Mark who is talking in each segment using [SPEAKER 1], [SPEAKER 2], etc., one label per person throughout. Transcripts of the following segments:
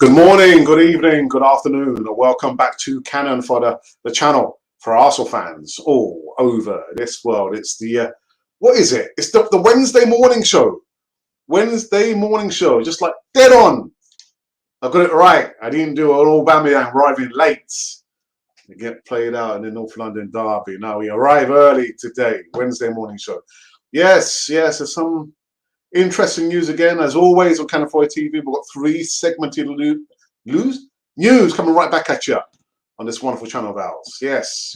[SPEAKER 1] Good morning, good evening, good afternoon, and welcome back to Cannon for the channel for Arsenal fans all over this world. It's the, what is it? It's the Wednesday morning show. Wednesday morning show, just like dead on. I got it right. I didn't do an Aubameyang arriving late. We get played out in the North London derby. Now we arrive early today, Wednesday morning show. Yes, there's some interesting news again, as always on Cannon for TV. We've got three segmented news coming right back at you on this wonderful channel of ours. Yes,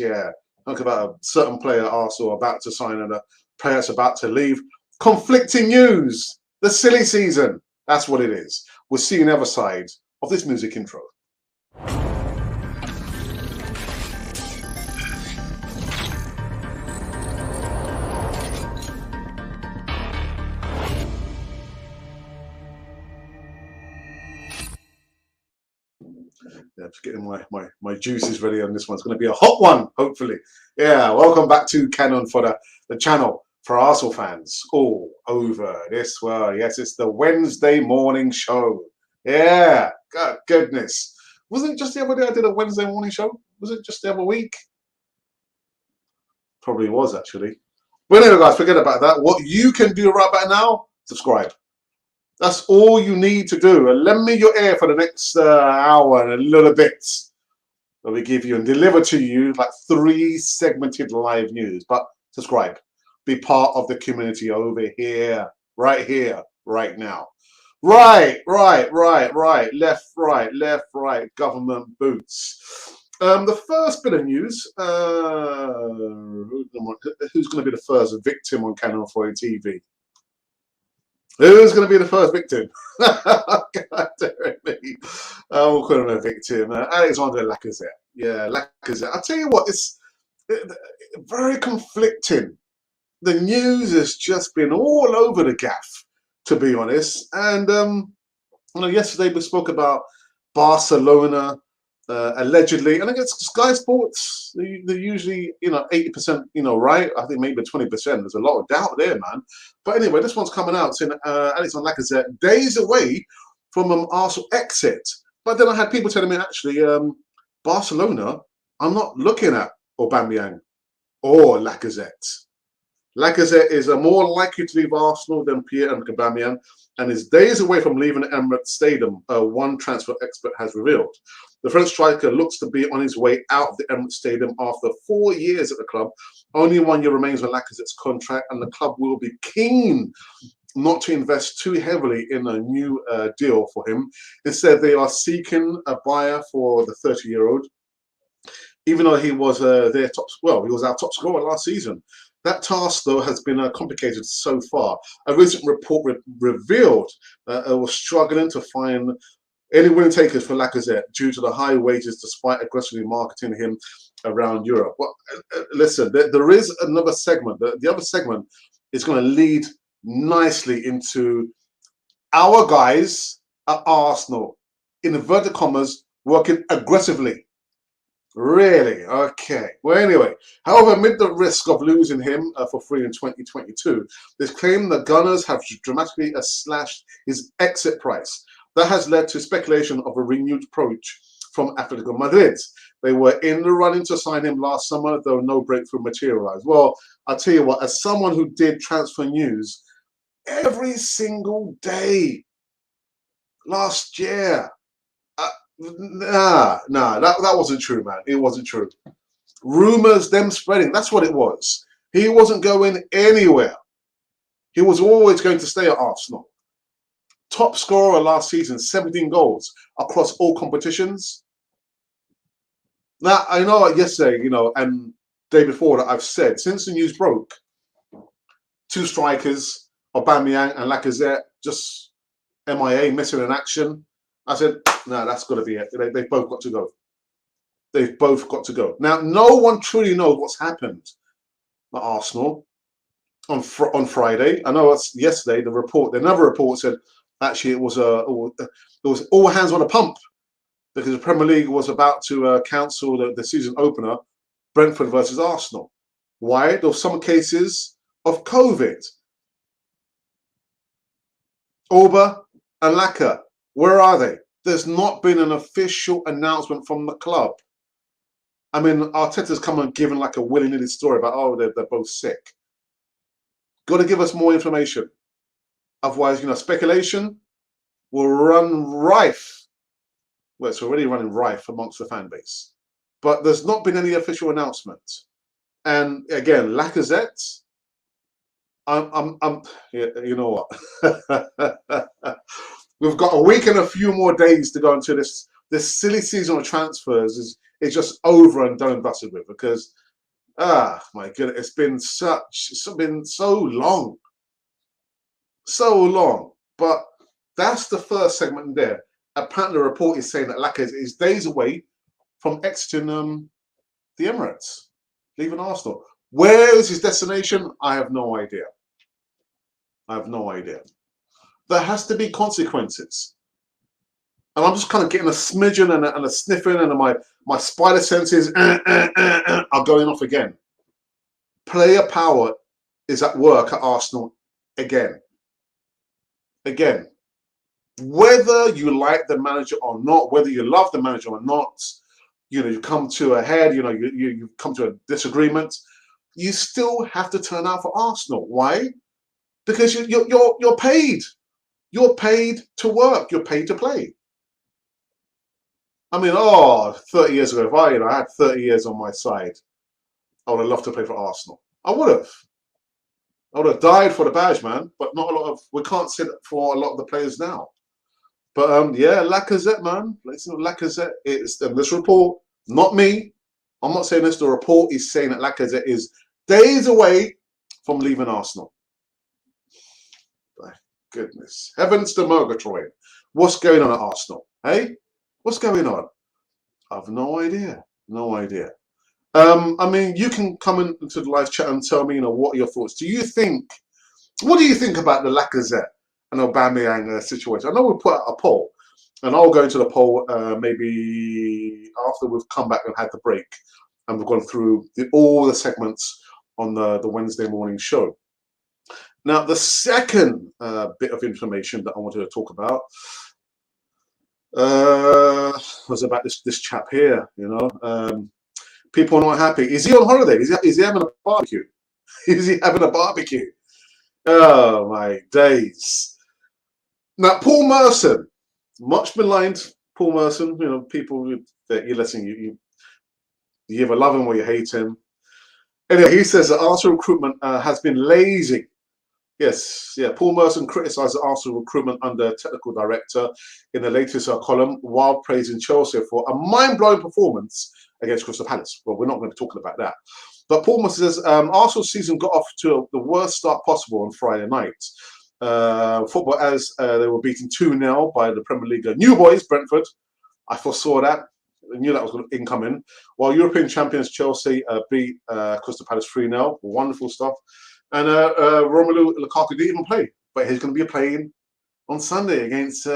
[SPEAKER 1] talk about a certain player Arsenal about to sign and a player that's about to leave. Conflicting news. The silly season. That's what it is. We'll see you on the other side of this music intro. Yeah, just getting my juices ready on this one. It's going to be a hot one, hopefully. Yeah, welcome back to Cannon for the channel for Arsenal fans all over this world. Yes, it's the Wednesday morning show. Yeah, God, goodness. Wasn't it just the other day I did a Wednesday morning show? Was it just the other week? Probably was, actually. But anyway, guys, forget about that. What you can do right about now, subscribe. That's all you need to do. And lend me your ear for the next hour and a little bit. That we give you and deliver to you like 3 segmented live news. But subscribe. Be part of the community over here, right now. Right. Left, right. Government boots. The first bit of news. Who's going to be the first victim on Cannon for TV? Who's going to be the first victim? God damn me. We'll call him a victim. Alexander Lacazette. Yeah, Lacazette. I'll tell you what, it's very conflicting. The news has just been all over the gaff, to be honest. And yesterday we spoke about Barcelona allegedly, and I guess Sky Sports, they're usually 80% right. I think maybe 20%. There's a lot of doubt there, man. But anyway, this one's coming out saying Alexander Lacazette days away from an Arsenal exit. But then I had people telling me actually Barcelona, I'm not looking at Aubameyang or Lacazette. Lacazette is more likely to leave Arsenal than Pierre-Emerick Aubameyang, and is days away from leaving the Emirates Stadium, one transfer expert has revealed. The French striker looks to be on his way out of the Emirates Stadium after 4 years at the club. Only 1 year remains on Lacazette's contract, and the club will be keen not to invest too heavily in a new deal for him. Instead, they are seeking a buyer for the 30-year-old, even though he was he was our top scorer last season. That task, though, has been complicated so far. A recent report revealed that it was struggling to find any willing takers for Lacazette due to the high wages, despite aggressively marketing him around Europe. Well, listen, there is another segment. The other segment is going to lead nicely into our guys at Arsenal, in inverted commas, working aggressively. Really? Okay. Well, anyway, however, amid the risk of losing him for free in 2022, there's claim the Gunners have dramatically slashed his exit price. That has led to speculation of a renewed approach from Atletico Madrid. They were in the running to sign him last summer, though no breakthrough materialized. Well, I'll tell you what, as someone who did transfer news every single day last year, that wasn't true, man. It wasn't true. Rumors, them spreading, that's what it was. He wasn't going anywhere. He was always going to stay at Arsenal. Top scorer last season, 17 goals across all competitions. Now, I know yesterday, and day before that I've said, since the news broke, 2 strikers, Aubameyang and Lacazette, just MIA, missing in action. I said, no, that's got to be it. They've both got to go. They've both got to go. Now, no one truly knows what's happened at Arsenal on Friday. I know it's yesterday. Another report said actually it was all hands on a pump because the Premier League was about to cancel the season opener, Brentford versus Arsenal. Why? There were some cases of COVID. Auba and Laka, where are they? There's not been an official announcement from the club. I mean, Arteta's come and given like a willy-nilly story about, oh, they're both sick. Got to give us more information. Otherwise, speculation will run rife. Well, it's already running rife amongst the fan base. But there's not been any official announcement. And again, Lacazette, you know what? We've got a week and a few more days to go into this silly season of transfers is just over and done and dusted with, because my goodness, it's been so long. But that's the first segment there. Apparently the report is saying that Lacazette is days away from exiting the Emirates, leaving Arsenal. Where is his destination? I have no idea. There has to be consequences. And I'm just kind of getting a smidgen and a sniffing, and my spider senses are going off again. Player power is at work at Arsenal again. Whether you like the manager or not, whether you love the manager or not, you come to a head, you come to a disagreement, you still have to turn out for Arsenal. Why? Because you're paid. You're paid to work. You're paid to play. I mean, 30 years ago, if I had 30 years on my side, I would have loved to play for Arsenal. I would have died for the badge, man. But not a lot of, we can't say that for a lot of the players now. But yeah, Lacazette, man. Listen, Lacazette, it's this report, not me. I'm not saying this. The report is saying that Lacazette is days away from leaving Arsenal. My goodness. Heavens to Murgatroyd. What's going on at Arsenal? Hey? What's going on? I've no idea. I mean, you can come into the live chat and tell me, what are your thoughts? What do you think about the Lacazette and Aubameyang situation? I know we put out a poll, and I'll go into the poll maybe after we've come back and had the break, and we've gone through all the segments on the Wednesday morning show. Now, the second bit of information that I wanted to talk about was about this chap here. People are not happy. Is he on holiday? Is he having a barbecue? Is he having a barbecue? Oh my days! Now, Paul Merson, much maligned. Paul Merson. People that you listen, you either love him or you hate him. Anyway, he says that Arsenal recruitment has been lazy. Yes, yeah. Paul Merson criticised Arsenal recruitment under technical director in the latest column, while praising Chelsea for a mind-blowing performance against Crystal Palace. Well, we're not going to be talking about that. But Paul Merson says Arsenal's season got off to the worst start possible on Friday night. Football, as they were beaten 2-0 by the Premier League new boys, Brentford. I foresaw that. I knew that was incoming. While European champions Chelsea beat Crystal Palace 3-0. Wonderful stuff. And Romelu Lukaku didn't even play, but he's going to be playing on Sunday against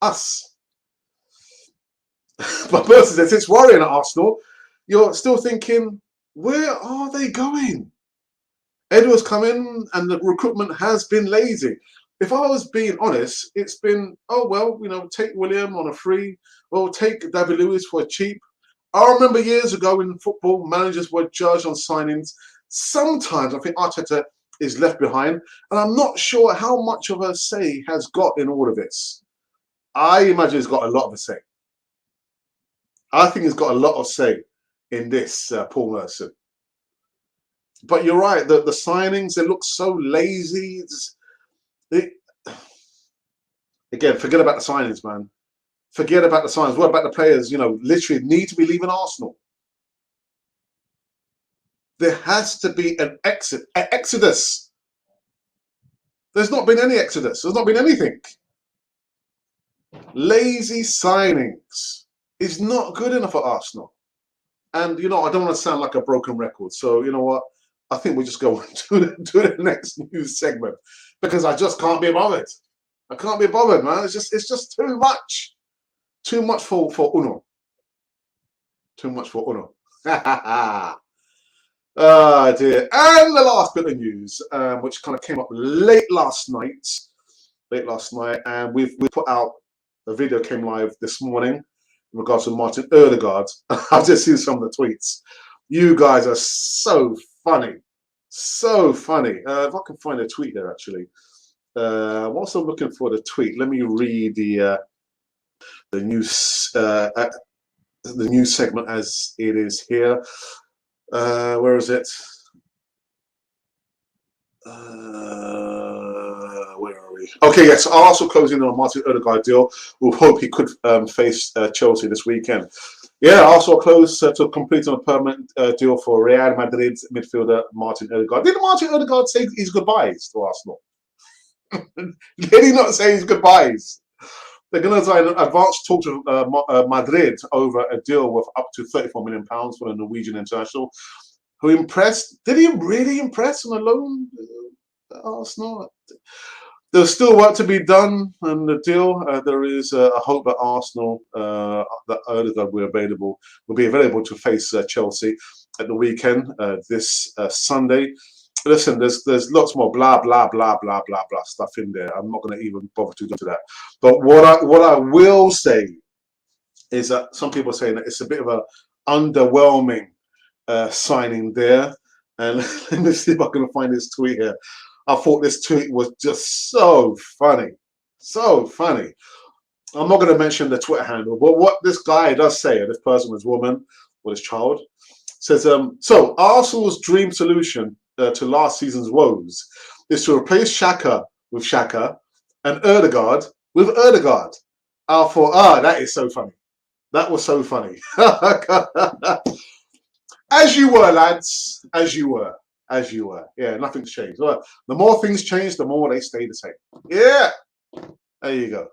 [SPEAKER 1] us. But Merson says it's worrying at Arsenal. You're still thinking, where are they going? Ødegaard's coming, and the recruitment has been lazy. If I was being honest, it's been, take William on a free, or take David Lewis for cheap. I remember years ago in football, managers were judged on signings. Sometimes I think Arteta is left behind, and I'm not sure how much of a say has got in all of this. I imagine he's got a lot of a say. I think he's got a lot of say in this, Paul Merson. But you're right, the signings, they look so lazy. Again, forget about the signings, man. Forget about the signings. What about the players, literally need to be leaving Arsenal? There has to be an exodus. There's not been any exodus. There's not been anything. Lazy signings is not good enough for Arsenal. And, I don't want to sound like a broken record. So, you know what? I think we just go to the next news segment, because I just can't be bothered. I can't be bothered, man. It's just too much. Too much for Uno. Too much for Uno. Oh dear. And the last bit of news, which kind of came up late last night, and we've put out a video came live this morning in regards to Martin Ødegaard. I've just seen some of the tweets. You guys are so funny. So funny. If I can find a tweet there, actually. I'm also looking for the tweet. Let me read the news segment as it is here. Where is it? Where are we? Okay, yes. Arsenal closing on a Martin Ødegaard deal. We'll hope he could face Chelsea this weekend. Yeah, Arsenal close to complete on a permanent deal for Real Madrid's midfielder Martin Ødegaard. Did Martin Ødegaard say his goodbyes to Arsenal? Did he not say his goodbyes? They're going to sign advanced talks with Madrid over a deal worth up to £34 million for the Norwegian international, who impressed. Did he really impress on a loan? Arsenal. There's still work to be done on the deal. There is a hope that Arsenal, that Ødegaard will be available to face Chelsea at the weekend this Sunday. Listen, there's lots more blah blah blah blah blah blah stuff in there. I'm not going to even bother to go to that. But what I will say is that some people are saying that it's a bit of a underwhelming signing there. And let me see if I can find this tweet here. I thought this tweet was just so funny, so funny. I'm not going to mention the Twitter handle, but what this guy does say, this person, this woman, or this child, says, so Arsenal's dream solution to last season's woes is to replace Xhaka with Xhaka and Ødegaard with Ødegaard. I thought, that is so funny. That was so funny. As you were, lads. As you were. As you were. Yeah, nothing's changed. Well, the more things change, the more they stay the same. Yeah. There you go.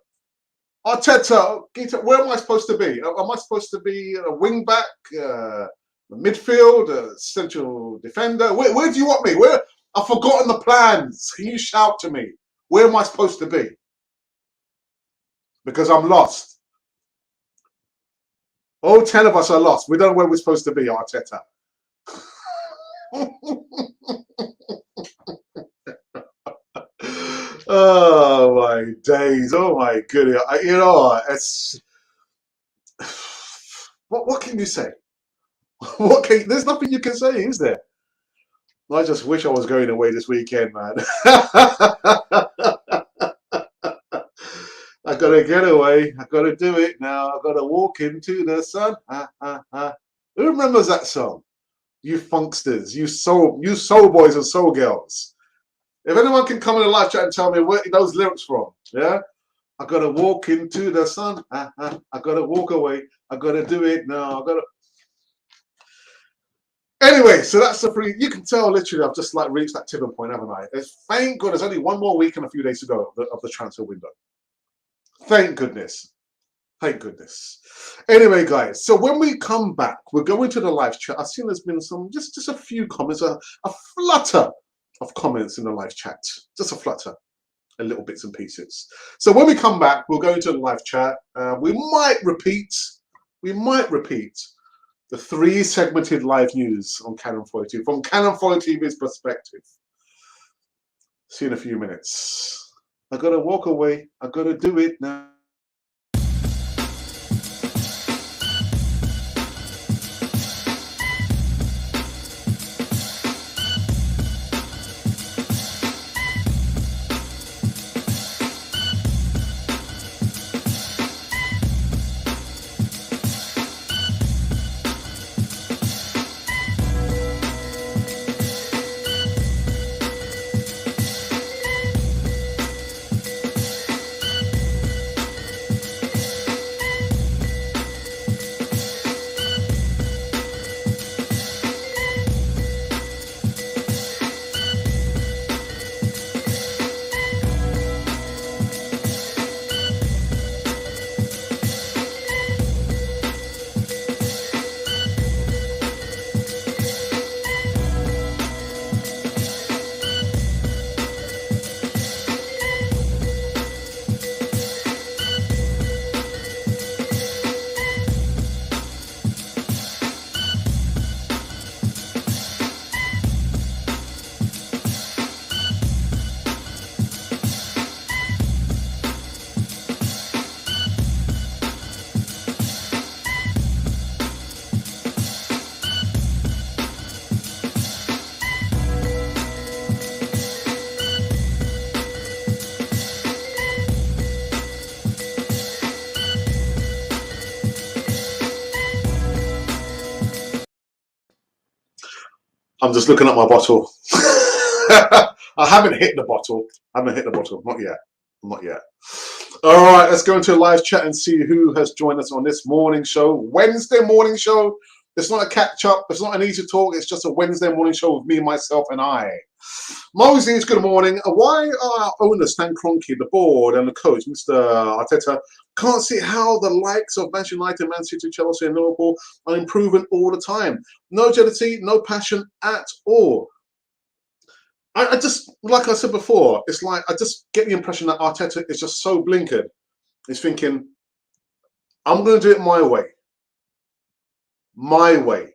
[SPEAKER 1] Arteta, where am I supposed to be? Am I supposed to be a wing back, a midfield, a central defender? Where do you want me? Where? I've forgotten the plans. Can you shout to me? Where am I supposed to be? Because I'm lost. All 10 of us are lost. We don't know where we're supposed to be, Arteta. Oh my days! Oh my goodness! You know, it's what can you say? There's nothing you can say, is there? I just wish I was going away this weekend, man. I gotta get away. I gotta do it now. I gotta walk into the sun. Who remembers that song? You funksters, you soul boys and soul girls. If anyone can come in the live chat and tell me where those lyrics from, yeah? I gotta walk into the sun. I gotta walk away. I gotta do it now. I gotta. Anyway, so that's the free. You can tell literally I've just like reached that tipping point, haven't I? Thank God there's only one more week and a few days to go of the transfer window. Thank goodness. Thank goodness. Anyway, guys, so when we come back, we're going to the live chat. I've seen there's been some, just a few comments, a flutter of comments in the live chat. Just a flutter, and little bits and pieces. So when we come back, we'll go into the live chat. We might repeat the 3 segmented live news on Cannon 42 from Cannon 42 TV's perspective. See you in a few minutes. I gotta walk away. I gotta do it now. I'm just looking at my bottle. I haven't hit the bottle. Not yet. Not yet. All right, let's go into a live chat and see who has joined us on this morning show. Wednesday morning show. It's not a catch up. It's not an easy talk. It's just a Wednesday morning show with me, myself, and I. Moses, good morning. Why are our owners, Stan Kroenke, the board, and the coach, Mr. Arteta, can't see how the likes of Manchester United, Man City, Chelsea, and Liverpool are improving all the time? No agility, no passion at all. I just, like I said before, it's like I just get the impression that Arteta is just so blinkered. He's thinking, I'm going to do it my way. My way.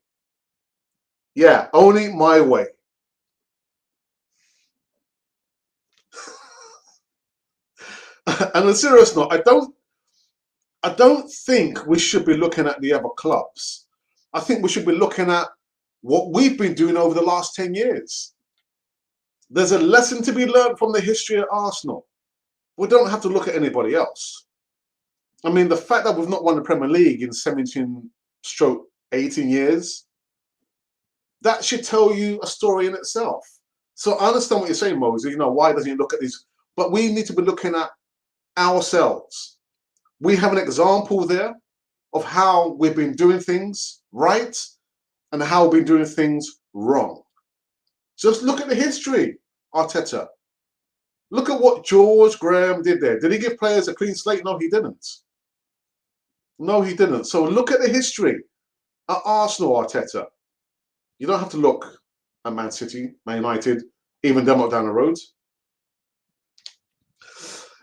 [SPEAKER 1] Yeah, only my way. And on a serious note, I don't think we should be looking at the other clubs. I think we should be looking at what we've been doing over the last 10 years. There's a lesson to be learned from the history of Arsenal. We don't have to look at anybody else. I mean, the fact that we've not won the Premier League in 17-18 years, that should tell you a story in itself. So I understand what you're saying, Moses. You know, why doesn't he look at these? But we need to be looking at ourselves. We have an example there of how we've been doing things right and how we've been doing things wrong. Just look at the history, Arteta. Look at what George Graham did there. Did he give players a clean slate? No, he didn't. No, he didn't. So look at the history at Arsenal, Arteta. You don't have to look at Man City, Man United, even them up down the road.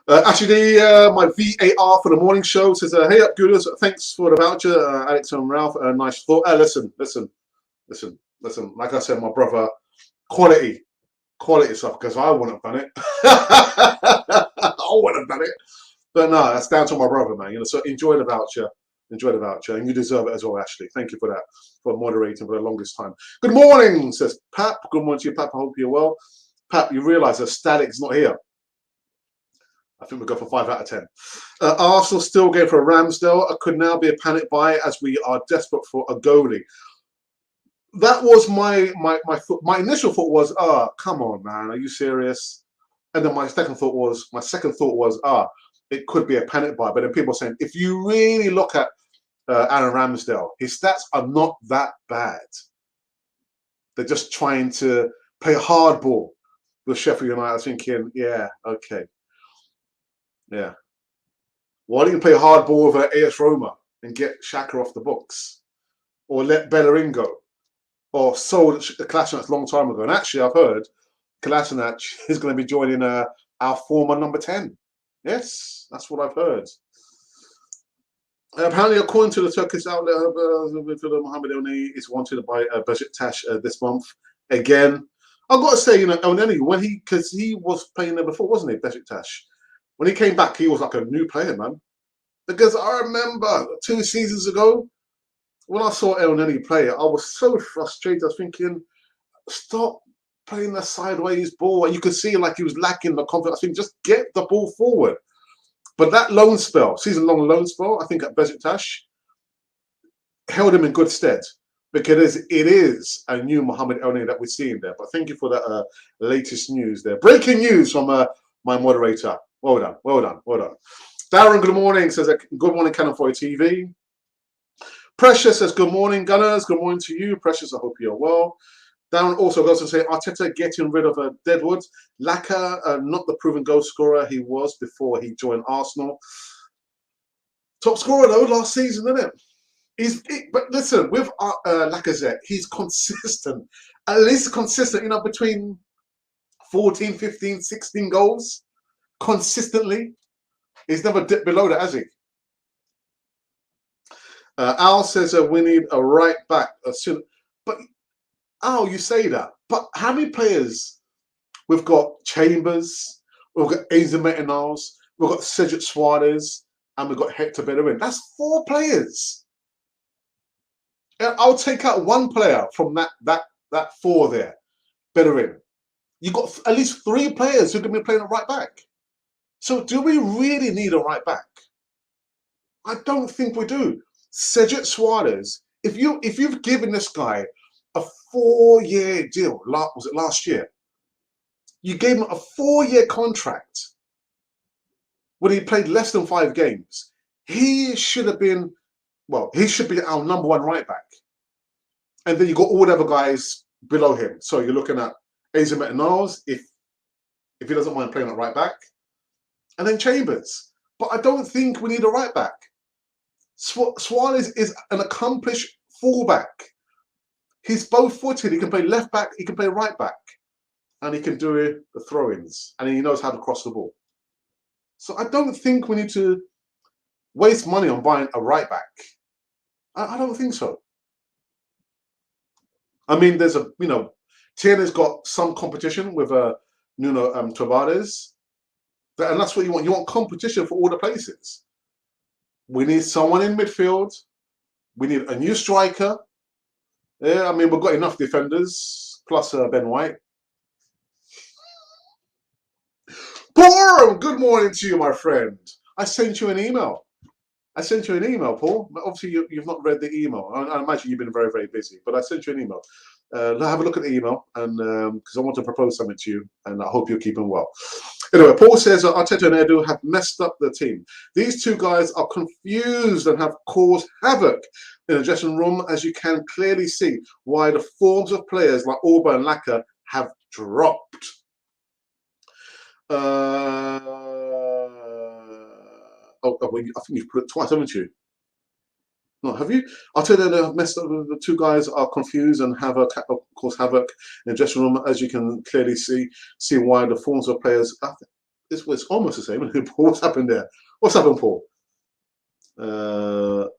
[SPEAKER 1] Actually, my VAR for the morning show says, hey up, Gooders. Thanks for the voucher, Alex and Ralph. Nice thought. Listen. Like I said, my brother, quality stuff, because I wouldn't have done it. I wouldn't have done it. But no, that's down to my brother, man. You know, so enjoy the voucher. Enjoy the voucher. And you deserve it as well, Ashley. Thank you for that, for moderating for the longest time. Good morning, says Pap. Good morning to you, Pap. I hope you're well. Pap, you realise that Static's not here. I think we'll go for 5 out of 10. Arsenal still going for a Ramsdale. It could now be a panic buy as we are desperate for a goalie. That was my initial thought was, come on, man, are you serious? And then my second thought was, it could be a panic buy. But then people are saying, if you really look at Aaron Ramsdale, his stats are not that bad. They're just trying to play hardball with Sheffield United. I was thinking, yeah, okay. Yeah. Why don't you play hardball with AS Roma and get Xhaka off the books? Or let Bellerin go? Or sold Kolasinac a long time ago. And actually, I've heard Kolasinac is going to be joining our former number 10. Yes, that's what I've heard. Apparently, according to the Turkish outlet, Mohamed Elneny is wanted by Besiktas this month. Again, I've got to say, you know, Elneny, because he was playing there before, wasn't he, Besiktas? When he came back, he was like a new player, man. Because I remember 2 seasons ago, when I saw Elneny play, I was so frustrated. I was thinking, stop playing the sideways ball. And you could see like he was lacking the confidence. I think just get the ball forward. But that loan spell, season-long loan spell, I think at Besiktas, held him in good stead. Because it is a new Mohamed Elneny that we're seeing there. But thank you for that latest news there. Breaking news from my moderator. Well done. Darren, good morning, says, good morning, Canon 4 TV. Precious says, good morning, Gunners. Good morning to you. Precious, I hope you're well. Darren also goes to say, Arteta getting rid of Deadwood. Laka, not the proven goal scorer he was before he joined Arsenal. Top scorer, though, last season, isn't it? But listen, with Lacazette, he's consistent. At least consistent, you know, between 14, 15, 16 goals. Consistently. He's never dipped below that, has he? Al says we need a right back soon. But Al, you say that. But how many players? We've got Chambers, we've got Asa Metanals, we've got Cedric Suarez, and we've got Hector Bellerin. That's 4 players. And I'll take out 1 player from that 4 there, Bellerin. You've got at least 3 players who can be playing at right back. So do we really need a right back? I don't think we do. Cedric Suarez, if you've given this guy a 4-year deal. Was it last year? You gave him a 4-year contract when he played less than 5 games. He should have been, well, he should be our number 1 right back. And then you got all the other guys below him. So you're looking at Aizemete if he doesn't mind playing at right back. And then Chambers. But I don't think we need a right back. Suarez is an accomplished fullback. He's both-footed. He can play left back, he can play right back. And he can do the throw-ins. And he knows how to cross the ball. So I don't think we need to waste money on buying a right back. I don't think so. I mean, there's a, Tierney's got some competition with Nuno Tavares. And that's what you want. You want competition for all the places. We need someone in midfield. We need a new striker. Yeah, I mean, we've got enough defenders, plus Ben White. Paul, good morning to you, my friend. I sent you an email. Paul. Obviously, you've not read the email. I imagine you've been very, very busy, but I sent you an email. Have a look at the email, and because I want to propose something to you, and I hope you're keeping well. Anyway, Paul says Arteta and Edu have messed up the team. These two guys are confused and have caused havoc in the dressing room, as you can clearly see why the forms of players like Ødegaard and Lacazette have dropped. I think you've put it twice, haven't you? No, have you? I'll tell you, they've messed up. The two guys are confused and have, of course, havoc in the dressing room, as you can clearly see why the forms of players. It's almost the same. What's happened there? What's happened, Paul? No,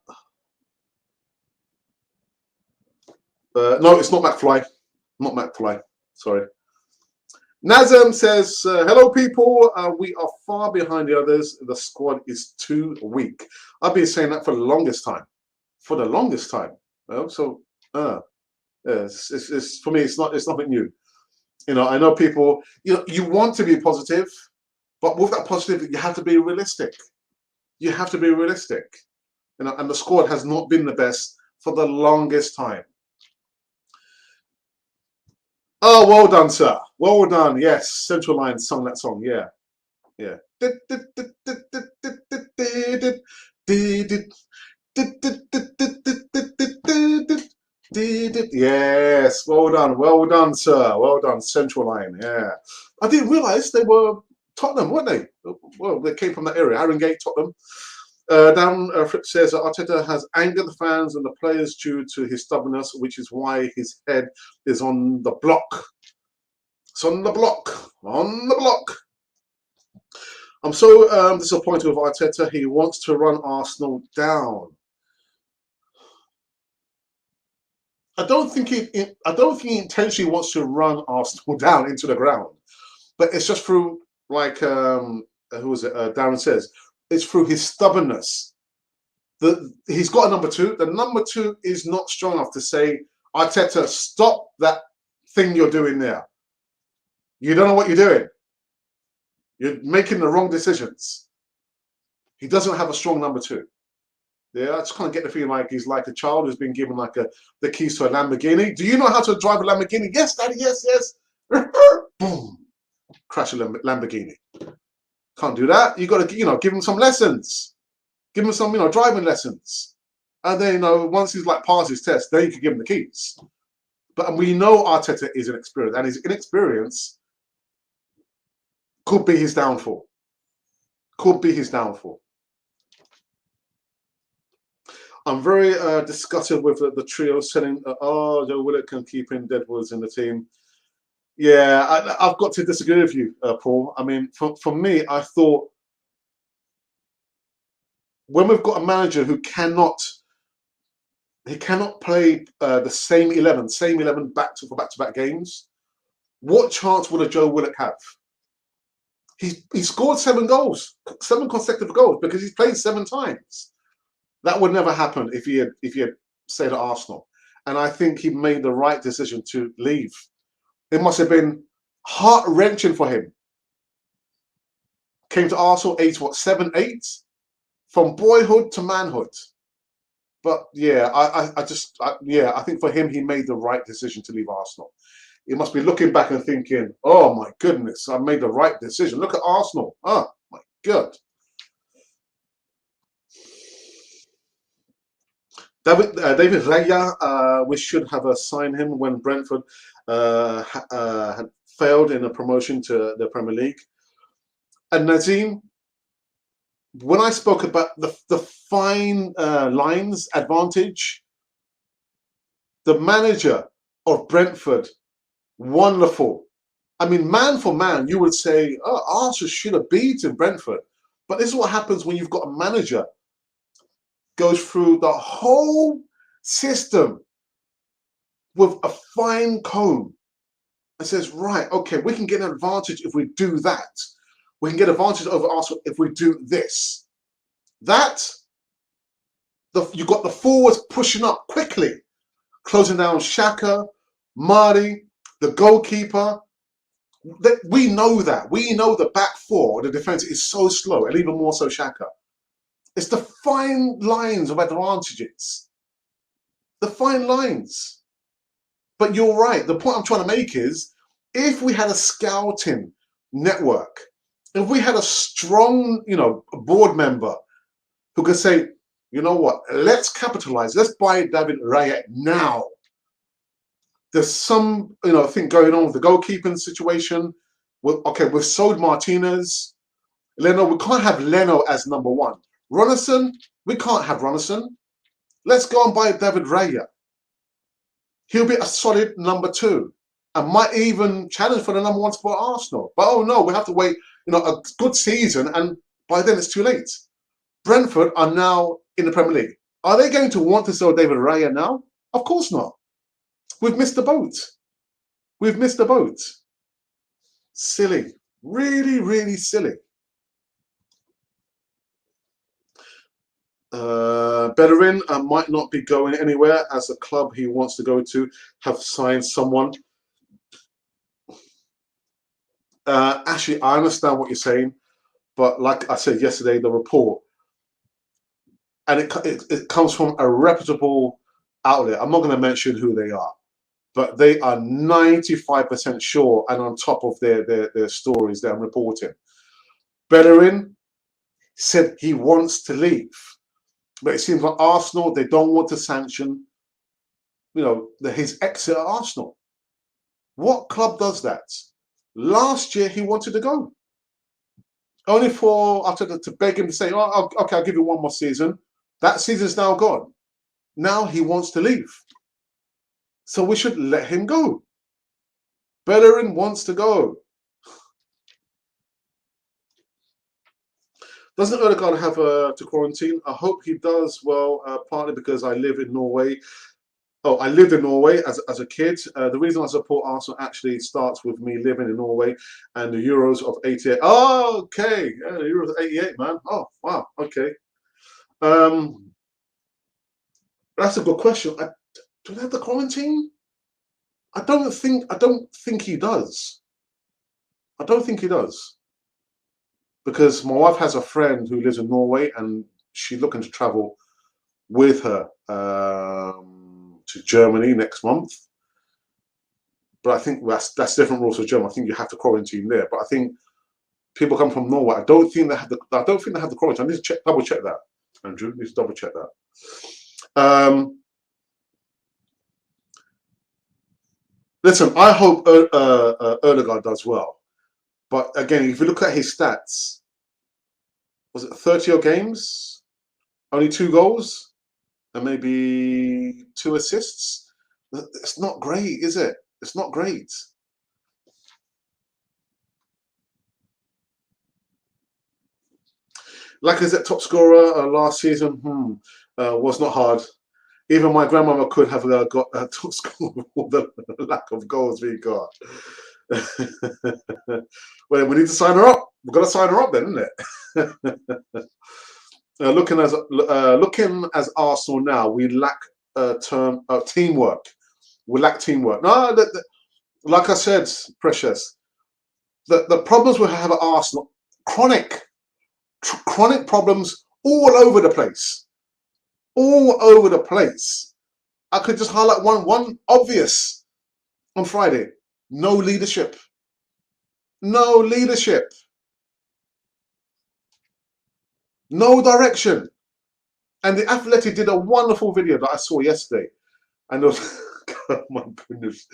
[SPEAKER 1] it's not McFly. Not McFly. Sorry. Nazem says, hello, people. We are far behind the others. The squad is too weak. I've been saying that for the longest time. For the longest time. It's for me, it's nothing new. I know people, you want to be positive, but with that positive, you have to be realistic. You have to be realistic. And the squad has not been the best for the longest time. Oh, well done, sir. Well done. Yes, Central Line sung that song. Yeah. Yeah. Yes, well done, sir. Well done, Central Line. Yeah. I didn't realise they were Tottenham, weren't they? Well, they came from that area, Harringay, Tottenham. Fripp says that Arteta has angered the fans and the players due to his stubbornness, which is why his head is on the block. It's on the block. On the block. I'm so disappointed with Arteta. He wants to run Arsenal down. I don't think he intentionally wants to run Arsenal down into the ground, but it's just through, like who was it? Darren says, it's through his stubbornness. He's got a number 2. The number 2 is not strong enough to say, Arteta, stop that thing you're doing there. You don't know what you're doing. You're making the wrong decisions. He doesn't have a strong number 2. Yeah, I just kind of get the feeling like he's like a child who's been given like the keys to a Lamborghini. Do you know how to drive a Lamborghini? Yes, Daddy. Yes, yes. Boom. Crash a Lamborghini. Can't do that. You got to, give him some lessons. Give him some, driving lessons. And then, once he's like passed his test, then you can give him the keys. But we know Arteta is inexperienced, and his inexperience could be his downfall. Could be his downfall. I'm very disgusted with the trio selling. Joe Willock can keep in Deadwoods in the team. Yeah, I've got to disagree with you, Paul. I mean, for me, I thought when we've got a manager who cannot play the same 11 back-to-back games, what chance would a Joe Willock have? He scored 7 goals, 7 consecutive goals, because he's played 7 times. That would never happen if he had stayed at Arsenal. And I think he made the right decision to leave. It must have been heart-wrenching for him. Came to Arsenal age, 7, 8? From boyhood to manhood. But yeah, I think for him, he made the right decision to leave Arsenal. He must be looking back and thinking, oh my goodness, I made the right decision. Look at Arsenal. Oh my God. David Raya, we should have signed him when Brentford had failed in a promotion to the Premier League. And Nazim, when I spoke about the fine lines advantage, the manager of Brentford, wonderful. I mean, man for man, you would say, oh, Arsenal should have beaten Brentford. But this is what happens when you've got a manager goes through the whole system with a fine comb and says, right, okay, we can get an advantage if we do that. We can get advantage over Arsenal if we do this. You got the forwards pushing up quickly, closing down Xhaka, Marty, the goalkeeper. We know that. We know the back four, the defense is so slow, and even more so Xhaka. It's the fine lines of advantages. The fine lines. But you're right. The point I'm trying to make is, if we had a scouting network, if we had a strong, board member who could say, you know what, let's capitalize. Let's buy David Raya now. There's some, thing going on with the goalkeeping situation. We've sold Martinez. Leno, we can't have Leno as number one. Ronison, we can't have Ronison. Let's go and buy David Raya. He'll be a solid number two and might even challenge for the number one spot at Arsenal. But oh no, we have to wait, a good season, and by then it's too late. Brentford are now in the Premier League. Are they going to want to sell David Raya now? Of course not. We've missed the boat. We've missed the boat. Silly. Really, really silly. Bellerin might not be going anywhere, as the club he wants to go to have signed someone. Actually, I understand what you're saying, but like I said yesterday, the report, and it comes from a reputable outlet. I'm not going to mention who they are, but they are 95% sure and on top of their stories that I'm reporting. Bellerin said he wants to leave. But it seems like Arsenal, they don't want to sanction, his exit at Arsenal. What club does that? Last year, he wanted to go. Only to beg him to say, oh, okay, I'll give you one more season. That season's now gone. Now he wants to leave. So we should let him go. Bellerin wants to go. Doesn't Ødegaard have to quarantine? I hope he does. Well, partly because I live in Norway. Oh, I lived in Norway as a kid. The reason I support Arsenal actually starts with me living in Norway and the Euros of '88. Oh, okay. Yeah, the Euros of '88, man. Oh, wow. Okay. That's a good question. Do they have the quarantine? I don't think he does. I don't think he does. Because my wife has a friend who lives in Norway, and she's looking to travel with her to Germany next month. But I think that's different rules for Germany. I think you have to quarantine there. But I think people come from Norway. I don't think they have the quarantine. I need to double check that, Andrew. I need to double check that. Listen, I hope Ødegaard does well. But again, if you look at his stats, was it 30 games, only 2 goals, and maybe 2 assists? It's not great, is it? It's not great. Lacazette top scorer last season was not hard. Even my grandmother could have got a top score with the lack of goals we got. Well, we need to sign her up. We've got to sign her up then, isn't it? Looking as Arsenal now, we lack teamwork. We lack teamwork. No, like I said, Precious, the problems we have at Arsenal, chronic problems all over the place. all over the place. I could just highlight one obvious on Friday. No leadership. No leadership. No direction. And the Athletic did a wonderful video that I saw yesterday. And it was, God, my goodness.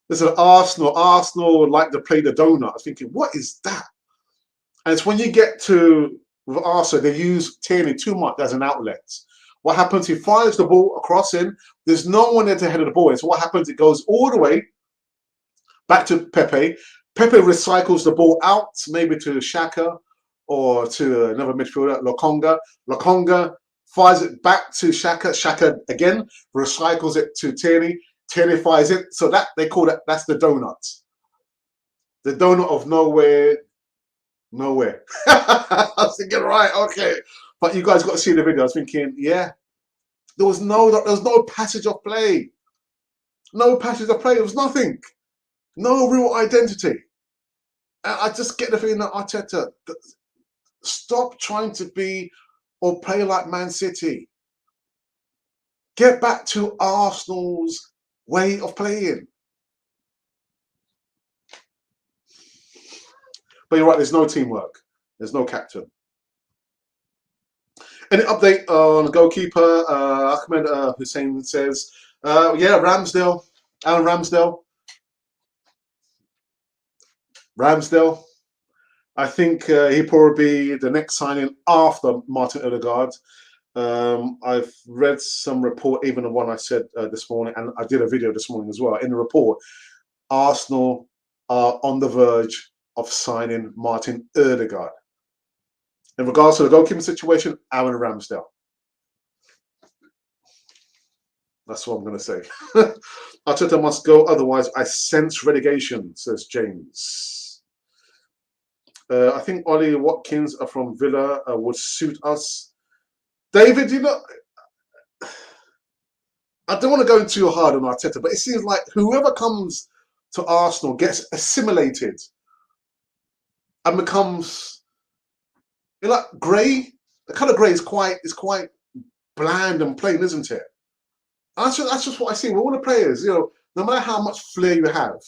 [SPEAKER 1] There's an Arsenal like to play the donut. I was thinking, what is that? And it's when you get to, with Arsenal, they use Tierney too much as an outlet. What happens? He fires the ball across in. There's no one there to head of the ball. And so what happens? It goes all the way back to Pepe. Pepe recycles the ball out, maybe to Xhaka or to another midfielder, Lokonga. Lokonga fires it back to Xhaka. Xhaka again recycles it to Tierney. Tierney fires it. So that they call that, that's the donut. The donut of nowhere. I was thinking, right, okay. But you guys got to see the video. I was thinking, yeah. There was no passage of play. No passage of play. There was nothing. No real identity. And I just get the feeling that Arteta, stop trying to be or play like Man City. Get back to Arsenal's way of playing. But you're right, there's no teamwork. There's no captain. Any update on the goalkeeper? Ahmed Hussein says, yeah, Ramsdale. Aaron Ramsdale. I think he'll probably be the next signing after Martin Ødegaard. I've read some report, even the one I said this morning, and I did a video this morning as well. In the report, Arsenal are on the verge of signing Martin Ødegaard. In regards to the goalkeeping situation, Aaron Ramsdale. That's what I'm going to say. Arteta must go, otherwise I sense relegation, says James. I think Ollie Watkins from Villa would suit us. David, you know, I don't want to go too hard on Arteta, but it seems like whoever comes to Arsenal gets assimilated and becomes, you know, like grey. The colour grey is quite bland and plain, isn't it? And that's just what I see with all the players. You know, no matter how much flair you have,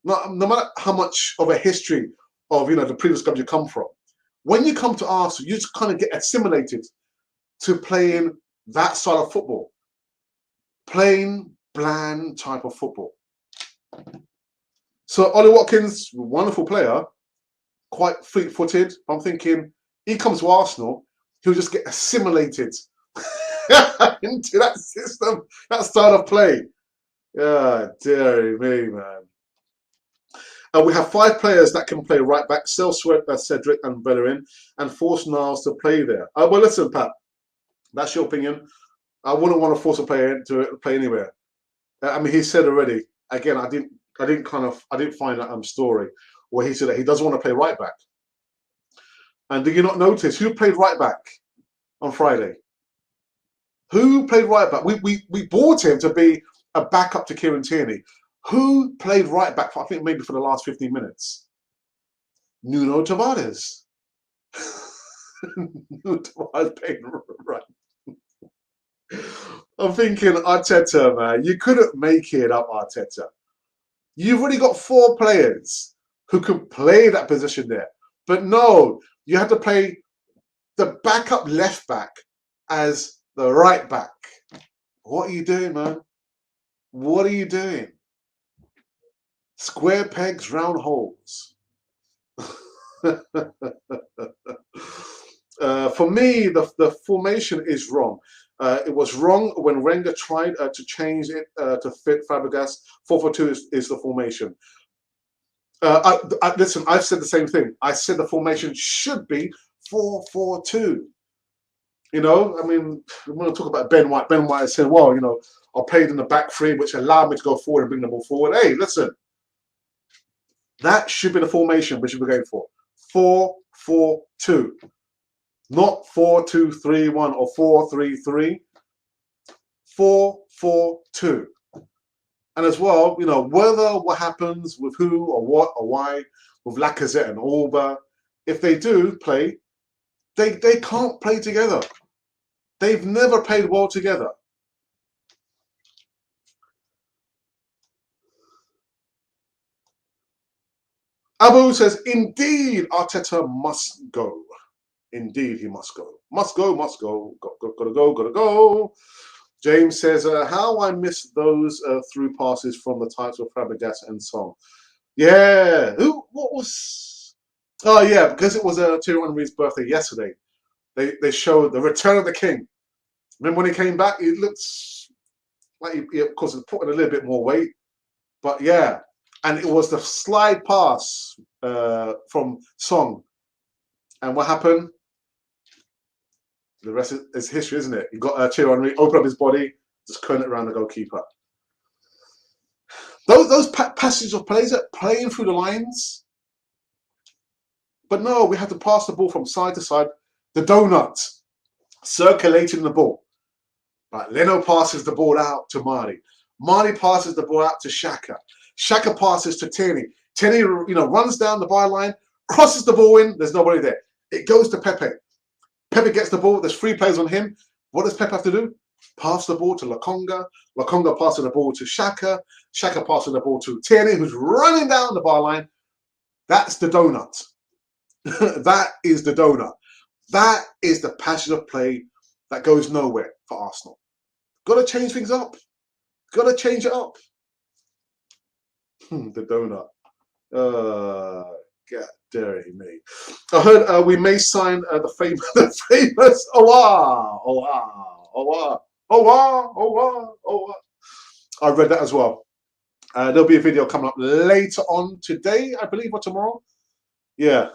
[SPEAKER 1] no matter how much of a history of, you know, the previous club you come from, when you come to Arsenal, you just kind of get assimilated to playing that style of football, plain, bland type of football. So Ollie Watkins, wonderful player, quite fleet-footed. I'm thinking he comes to Arsenal, he'll just get assimilated into that system, that style of play. Yeah, dear me, man. We have 5 players that can play right back: Cedric and Bellerin, and force Niles to play there. Well, listen, Pat, that's your opinion. I wouldn't want to force a player to play anywhere. I mean, he said already. Again, I didn't find that story where he said that he doesn't want to play right back. And did you not notice who played right back on Friday? Who played right back? We bought him to be a backup to Kieran Tierney. Who played right back for, I think, maybe for the last 15 minutes? Nuno Tavares. Nuno Tavares played right. I'm thinking, Arteta, man, you couldn't make it up, Arteta. You've already got 4 players who can play that position there. But no, you have to play the backup left back as the right back. What are you doing, man? What are you doing? Square pegs, round holes. For me, the formation is wrong. It was wrong when Wenger tried to change it to fit Fabregas. 4-4-2 is the formation. Listen, I've said the same thing. I said the formation should be 4-4-2. You know, I mean, we want to talk about Ben White. Ben White said, well, you know, I played in the back 3, which allowed me to go forward and bring the ball forward. Hey, listen, that should be the formation we should be going for. 4-4-2. Not 4-2-3-1 or 4-3-3. 4-4-2. And as well, you know, whether what happens with who or what or why with Lacazette and Ødegaard, if they do play, they can't play together. They've never played well together. Abu says, indeed, Arteta must go. Indeed, he must go. Must go, must go. Gotta go, gotta go. James says, how I miss those through passes from the types of Fabregas and Song. Yeah. What was... Oh, yeah, because it was Thierry Henry's birthday yesterday. They showed the return of the king. Remember when he came back? It looks like he of course, put in a little bit more weight. But yeah. And it was the slide pass from Song. And what happened? The rest is history, isn't it? You got Thierry Henry open up his body, just curling it around the goalkeeper. Those passages of plays that playing through the lines. But no, we have to pass the ball from side to side. The donut, circulating the ball. Right, Leno passes the ball out to Marty. Marty passes the ball out to Xhaka. Xhaka passes to Tierney. Tierney, runs down the byline, crosses the ball in. There's nobody there. It goes to Pepe. Pepe gets the ball. There's 3 players on him. What does Pepe have to do? Pass the ball to Lokonga. Lokonga passes the ball to Xhaka. Xhaka passes the ball to Tierney, who's running down the byline. That's the donut. That is the donut. That is the passion of play that goes nowhere for Arsenal. Got to change things up. Got to change it up. The donut. God dare me. I heard we may sign the famous Owa. I read that as well. There'll be a video coming up later on today, I believe, or tomorrow. Yeah.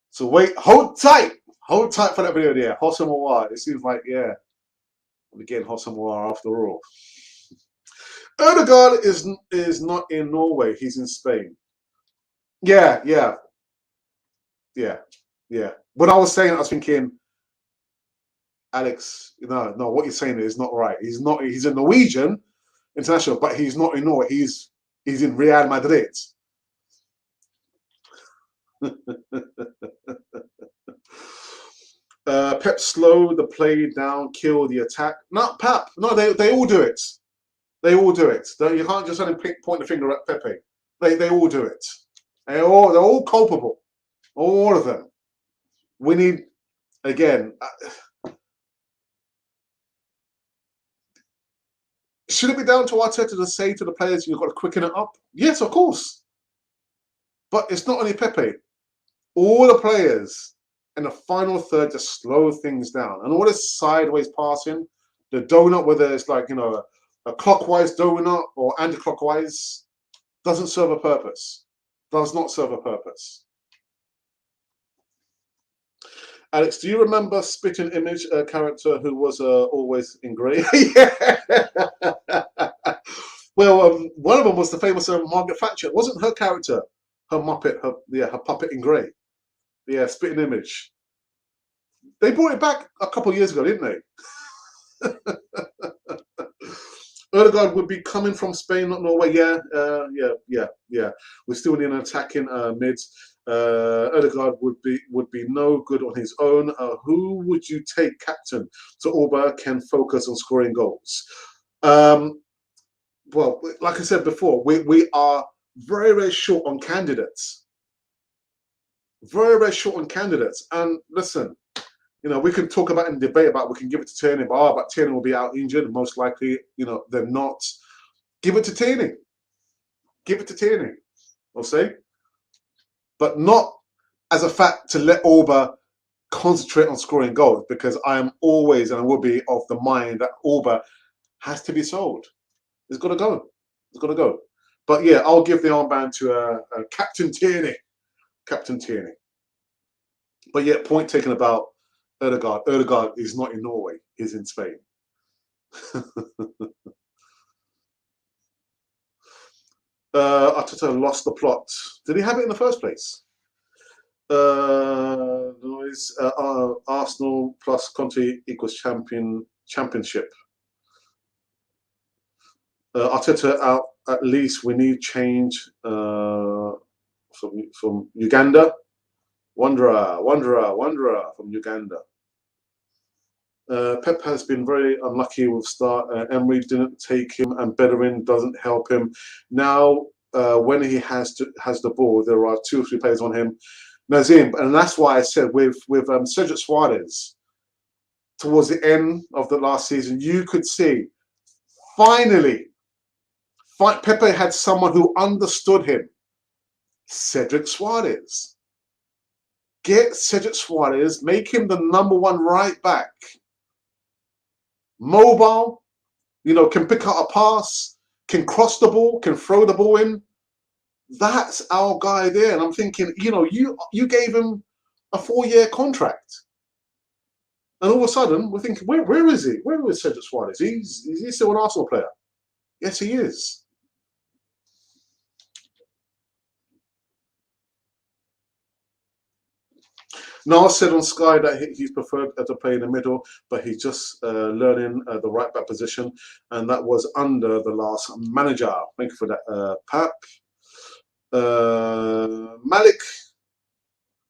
[SPEAKER 1] So wait, hold tight for that video there. Hossam Owa. It seems like, yeah, we're getting Hossam Owa after all. Ødegaard is not in Norway. He's in Spain. Yeah. When I was saying, I was thinking, Alex, no, what you're saying is not right. He's not. He's a Norwegian international, but he's not in Norway. He's in Real Madrid. Pep slow the play down, kill the attack. Not Pep. No, they all do it. They all do it. You can't just point the finger at Pepe. They all do it. They're all culpable. All of them. We need, again, should it be down to Arteta to say to the players, you've got to quicken it up? Yes, of course. But it's not only Pepe. All the players in the final third just slow things down. And all this sideways passing, the donut, whether it's like, a clockwise donut or anti-clockwise, doesn't serve a purpose. Does not serve a purpose. Alex, do you remember Spitting Image character who was always in grey? Yeah. Well, one of them was the famous Margaret Thatcher. It wasn't her character, her Muppet, her puppet in grey. Yeah, Spitting Image. They brought it back a couple of years ago, didn't they? Ødegaard would be coming from Spain, not Norway. Yeah. We still need an attacking mid. Ødegaard would be no good on his own. Who would you take captain so Ødegaard can focus on scoring goals? Well, like I said before, we are very, very short on candidates. Very, very short on candidates. And listen, we can talk about and debate about, we can give it to Tierney, but Tierney will be out injured. Most likely, they're not. Give it to Tierney. Give it to Tierney. We'll see. But not as a fact to let Ødegaard concentrate on scoring goals, because I am always, and I will be, of the mind that Ødegaard has to be sold. It's got to go. It's got to go. But yeah, I'll give the armband to Captain Tierney. Captain Tierney. But yeah, point taken about Ødegaard. Ødegaard is not in Norway. He's in Spain. Arteta lost the plot. Did he have it in the first place? Arsenal plus Conte equals championship. Arteta out. At least we need change from Uganda. Wanderer from Uganda. Pep has been very unlucky with start. Emery didn't take him, and Bellerin doesn't help him. Now, when he has the ball, there are 2 or 3 players on him. Nazim, and that's why I said with Cedric Suarez towards the end of the last season, you could see finally Pepe had someone who understood him. Cedric Suarez. Get Cedric Suarez, make him the #1 right back. Mobile, can pick up a pass, can cross the ball, can throw the ball in. That's our guy there. And I'm thinking, you gave him a 4-year contract. And all of a sudden, we're thinking, where is he? Where is Cedric Suarez? Is he still an Arsenal player? Yes, he is. Niall said on Sky that he's preferred to play in the middle, but he's just learning the right back position, and that was under the last manager. Thank you for that, Pap. Malik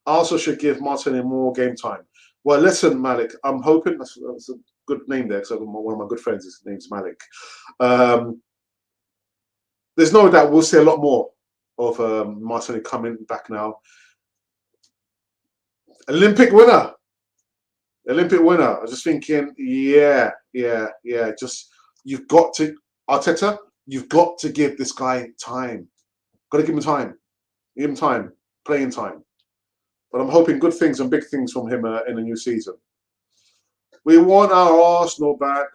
[SPEAKER 1] also should give Martinelli more game time. Well, listen, Malik, I'm hoping that's a good name there, because one of my good friends, his name's Malik. There's no doubt we'll see a lot more of Martinelli coming back now. Olympic winner. I was just thinking, yeah. Just, you've got to, Arteta, you've got to give this guy time. Got to give him time. Give him time. Playing time. But I'm hoping good things and big things from him in the new season. We want our Arsenal back.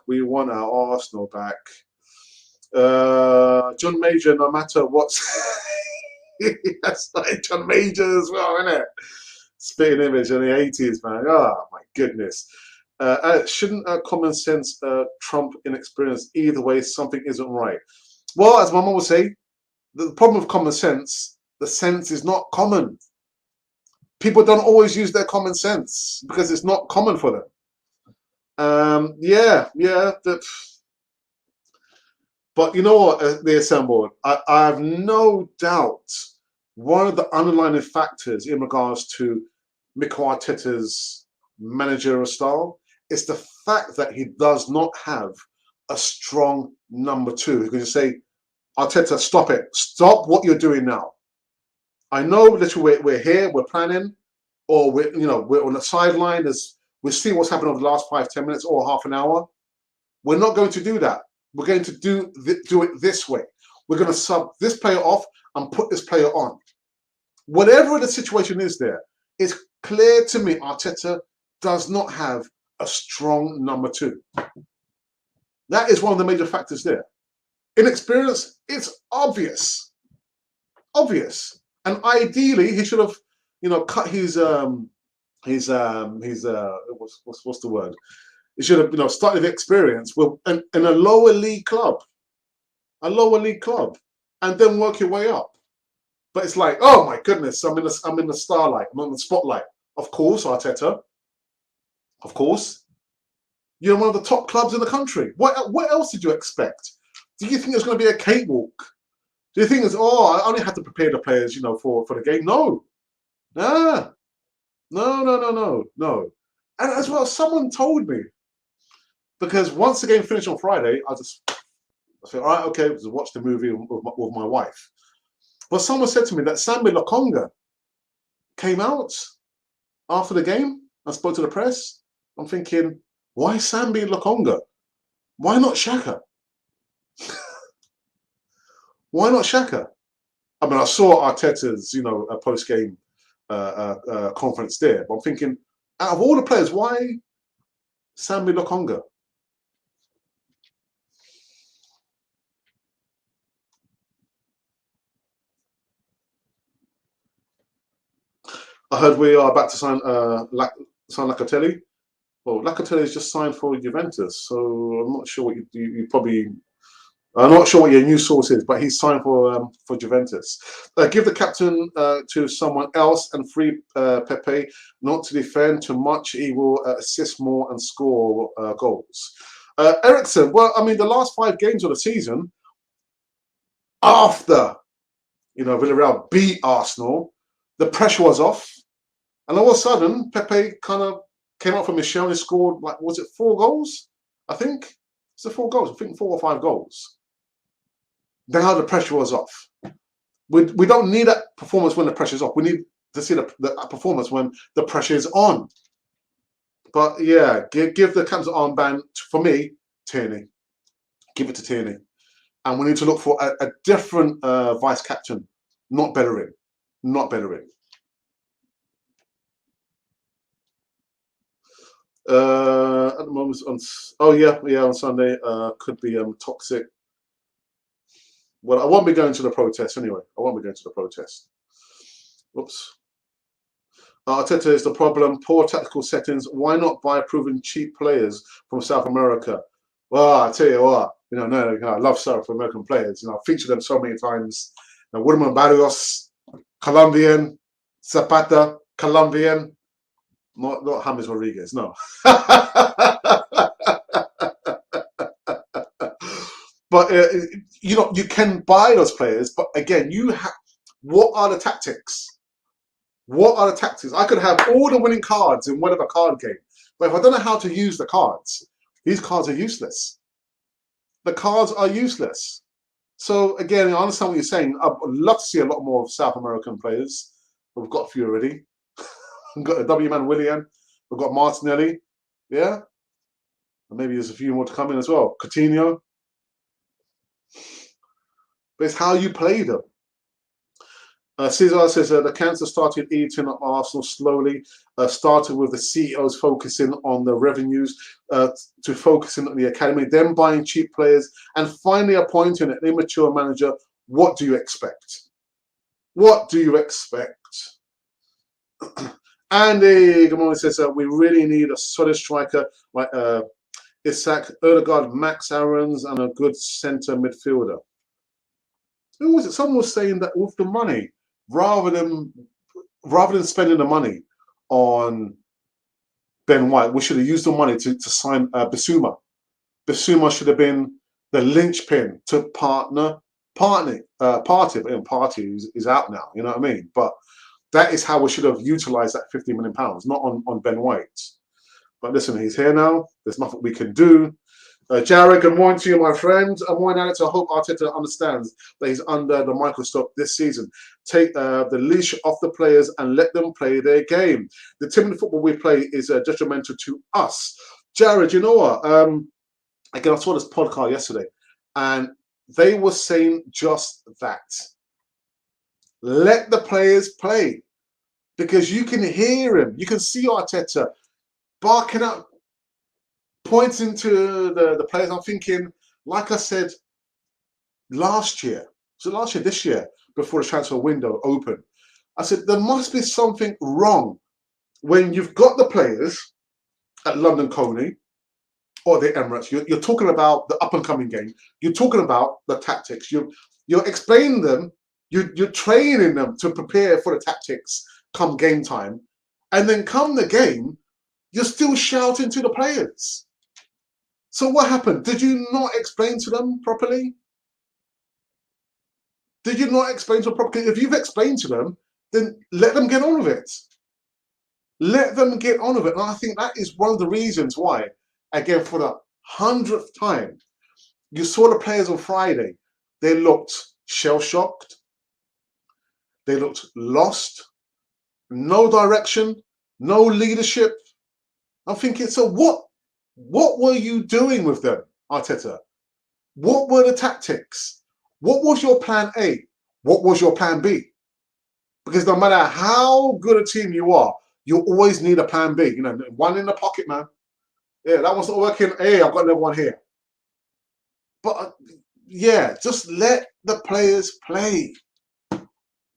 [SPEAKER 1] John Major, no matter what's... That's like John Major as well, isn't it? Spitting image in the 80s, man. Oh, my goodness. Shouldn't common sense trump inexperience? Either way, something isn't right. Well, as my mum would say, the problem with common sense, the sense is not common. People don't always use their common sense because it's not common for them. But you know what, the assembled, I have no doubt one of the underlying factors in regards to Mikel Arteta's managerial style is the fact that he does not have a strong #2 who can just say, Arteta, stop it. Stop what you're doing now. I know that we're here, we're planning, or we're on the sideline. We see what's happened over the last 5-10 minutes or half an hour. We're not going to do that. We're going to do it this way. We're going to sub this player off and put this player on. Whatever the situation is there, it's clear to me Arteta does not have a strong #2. That is one of the major factors there. Inexperience, it's obvious. And ideally, he should have, cut his what's the word? He should have, started the experience with in a lower league club, and then work your way up. But it's like, oh my goodness, I'm in the starlight, I'm in the spotlight. Of course, Arteta. Of course, you're one of the top clubs in the country. What else did you expect? Do you think it's going to be a cakewalk? Do you think it's, I only had to prepare the players, for the game? No. No. And as well, someone told me, because once the game finished on Friday, I said, all right, okay, just watch the movie with my wife. But someone said to me that Sambi Lokonga came out after the game and spoke to the press. I'm thinking, why Sambi Lokonga? Why not Xhaka? Why not Xhaka? I mean, I saw Arteta's, a post-game conference there, but I'm thinking, out of all the players, why Sambi Lokonga? I heard we are about to sign Lacazette. Well, Lacazette is just signed for Juventus, so I'm not sure what you probably. I'm not sure what your news source is, but he's signed for Juventus. Give the captain to someone else and free Pepe. Not to defend too much, he will assist more and score goals. Ericsson, well, I mean, the last 5 games of the season, after Villarreal beat Arsenal, the pressure was off, and all of a sudden Pepe kind of Came out for Michelle and scored, like, was it 4 goals? I think. It's the 4 goals. I think 4 or 5 goals. Now the pressure was off. We don't need that performance when the pressure's off. We need to see the performance when the pressure is on. But yeah, give the captain's armband, for me, Tierney. Give it to Tierney. And we need to look for a different vice captain, not Bellerin. Not Bellerin. At the moment, on Sunday, could be toxic. Well, I won't be going to the protest anyway. I won't be going to the protest. Whoops. Arteta is the problem. Poor tactical settings. Why not buy proven cheap players from South America? Well, I tell you what, I love South American players. I've featured them so many times. Wilman Barrios, Colombian, Zapata, Colombian. Not James Rodriguez, no. But you can buy those players. But again, what are the tactics? What are the tactics? I could have all the winning cards in whatever card game, but if I don't know how to use the cards, these cards are useless. The cards are useless. So again, I understand what you're saying. I'd love to see a lot more of South American players. We've got a few already. We've got a W-Man William. We've got Martinelli. Yeah. And maybe there's a few more to come in as well. Coutinho. But it's how you play them. Cesar says the cancer started eating up Arsenal slowly. Started with the CEOs focusing on the revenues to focusing on the academy, then buying cheap players, and finally appointing an immature manager. What do you expect? What do you expect? Andy, good morning, says we really need a solid striker like Isak, Ødegaard, Max Aarons, and a good centre midfielder. Who was it? Someone was saying that with the money, rather than spending the money on Ben White, we should have used the money to sign Bissouma. Bissouma should have been the linchpin to Party is out now, you know what I mean? But that is how we should have utilised that £50 million, not on Ben White. But listen, he's here now. There's nothing we can do. Jared, good morning to you, my friend. Good morning, Alex. I hope Arteta understands that he's under the microscope this season. Take the leash off the players and let them play their game. The timid football we play is detrimental to us. Jared, you know what? Again, I saw this podcast yesterday, and they were saying just that. Let the players play. Because you can hear him. You can see Arteta barking up, pointing to the players. I'm thinking, like I said last year, this year, before the transfer window opened, I said there must be something wrong when you've got the players at London Coney or the Emirates. You're talking about the up-and-coming game. You're talking about the tactics. You're explaining them. You're training them to prepare for the tactics come game time. And then come the game, you're still shouting to the players. So what happened? Did you not explain to them properly? Did you not explain to them properly? If you've explained to them, then let them get on with it. Let them get on with it. And I think that is one of the reasons why, again, for the 100th time, you saw the players on Friday. They looked shell-shocked. They looked lost. No direction. No leadership. I'm thinking, so what were you doing with them, Arteta? What were the tactics? What was your plan A? What was your plan B? Because no matter how good a team you are, you always need a plan B. You know, one in the pocket, man. Yeah, that one's not working. Hey, I've got another one here. But yeah, just let the players play.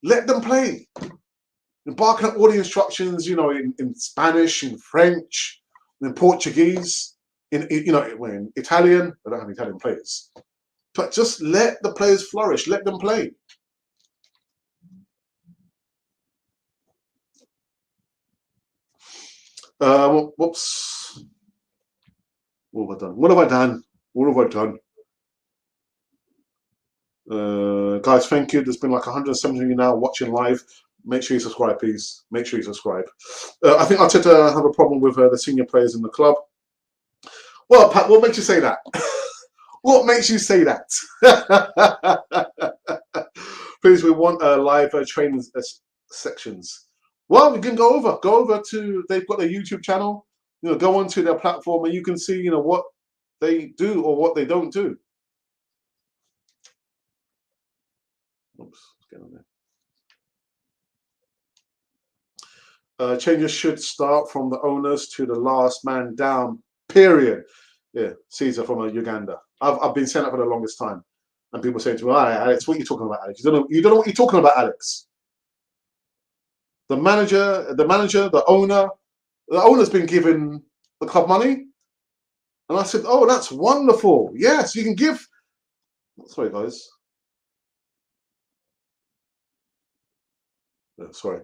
[SPEAKER 1] Let them play. You're barking at all the instructions, you know, in Spanish, in French, in Portuguese, in Italian. I don't have Italian players. But just let the players flourish. Let them play. Whoops. What have I done? What have I done? What have I done? Guys, thank you. There's been like 170 of you now watching live. Make sure you subscribe, please. Make sure you subscribe. I think Arteta have a problem with the senior players in the club. Well, Pat, what makes you say that? What makes you say that? Please, we want live training sections. Well, we can go over to, they've got their YouTube channel. Go onto their platform and you can see, what they do or what they don't do. Oops, get on there. Changes should start from the owners to the last man down, period. Yeah, Caesar from Uganda. I've been saying that for the longest time. And people say to me, "Hi, Alex, what are you talking about, Alex? You don't know what you're talking about, Alex." The manager, the owner's been given the club money. And I said, "Oh, that's wonderful. Yes, you can give." Sorry, guys. Sorry.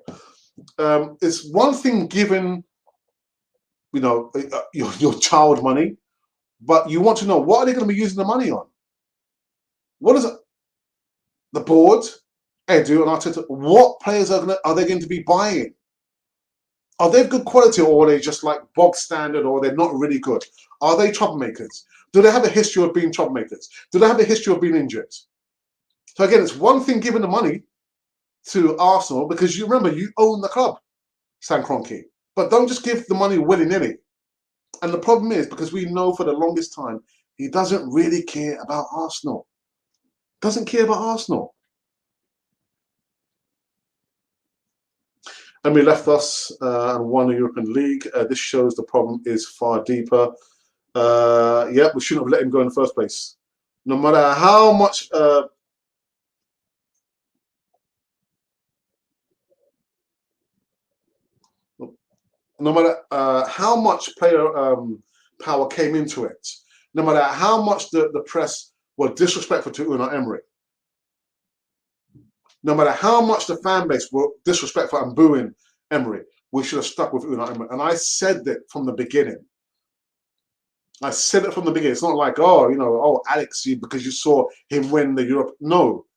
[SPEAKER 1] It's one thing giving, your child money, but you want to know, what are they going to be using the money on? What is it? The board, Edu and Arteta, what players are they going to be buying? Are they good quality, or are they just like bog standard, or they're not really good? Are they troublemakers? Do they have a history of being troublemakers? Do they have a history of being injured? So again, it's one thing giving the money to Arsenal, because you remember, you own the club, Stan Kroenke. But don't just give the money willy-nilly. And the problem is, because we know for the longest time, he doesn't really care about Arsenal. Doesn't care about Arsenal. And we left us and won the European League. This shows the problem is far deeper. Yeah, we shouldn't have let him go in the first place. No matter how much... no matter how much player power came into it, no matter how much the press were disrespectful to Unai Emery, no matter how much the fan base were disrespectful and booing Emery, we should have stuck with Unai Emery. And I said it from the beginning. I said it from the beginning. It's not like, oh, Alex, because you saw him win the Europe. No,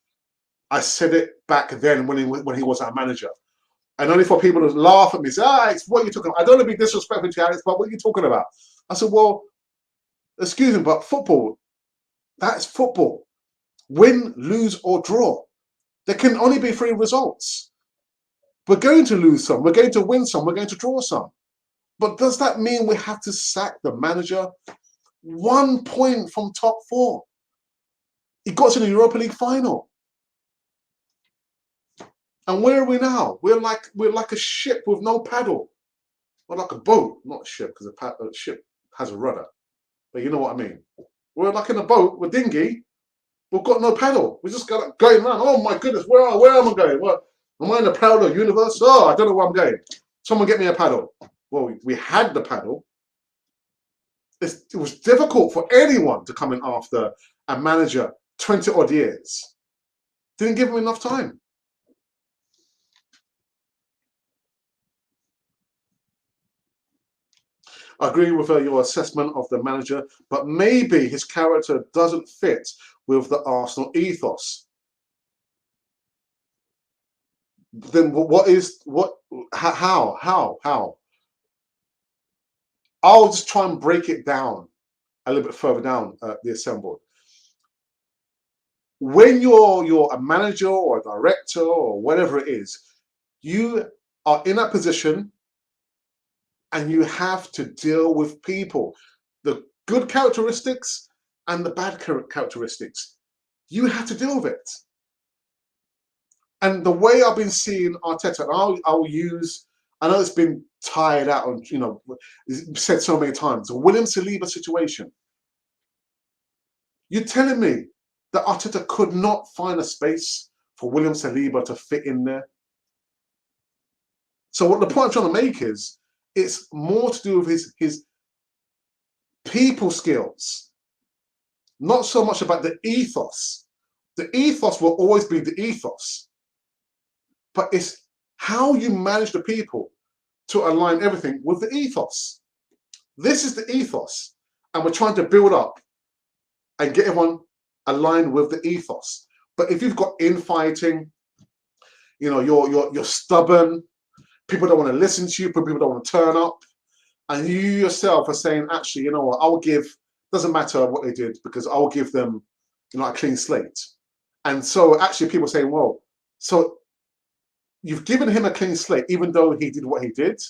[SPEAKER 1] I said it back then when he was our manager. And only for people to laugh at me, say, Alex, what are you talking about? I don't want to be disrespectful to Alex, but what are you talking about? I said, well, excuse me, but football, that's football. Win, lose, or draw. There can only be 3 results. We're going to lose some, we're going to win some, we're going to draw some. But does that mean we have to sack the manager? 1 point from top 4. He got to the Europa League final. And where are we now? We're like a ship with no paddle. Or like a boat, not a ship, because a ship has a rudder. But you know what I mean. We're like in a boat, we're dinghy. We've got no paddle. We just got going around. Oh my goodness, where am I going? What, am I in a parallel universe? Oh, I don't know where I'm going. Someone get me a paddle. Well, we had the paddle. It was difficult for anyone to come in after a manager 20 odd years. Didn't give him enough time. I agree with your assessment of the manager, but maybe his character doesn't fit with the Arsenal ethos. Then how? I'll just try and break it down a little bit further down the assembled. When you're a manager or a director or whatever it is, you are in that position and you have to deal with people, the good characteristics and the bad characteristics. You have to deal with it. And the way I've been seeing Arteta, and I'll use, I know it's been tired out and, said so many times, the William Saliba situation. You're telling me that Arteta could not find a space for William Saliba to fit in there? So what the point I'm trying to make is, it's more to do with his people skills, not so much about the ethos. The ethos will always be the ethos, but it's how you manage the people to align everything with the ethos. This is the ethos, and we're trying to build up and get everyone aligned with the ethos. But if you've got infighting, You know, you're stubborn. People don't want to listen to you. People don't want to turn up. And you yourself are saying, actually, you know what, I'll give, doesn't matter what they did, because I'll give them, you know, a clean slate. And so actually people saying, well, so you've given him a clean slate, even though he did what he did.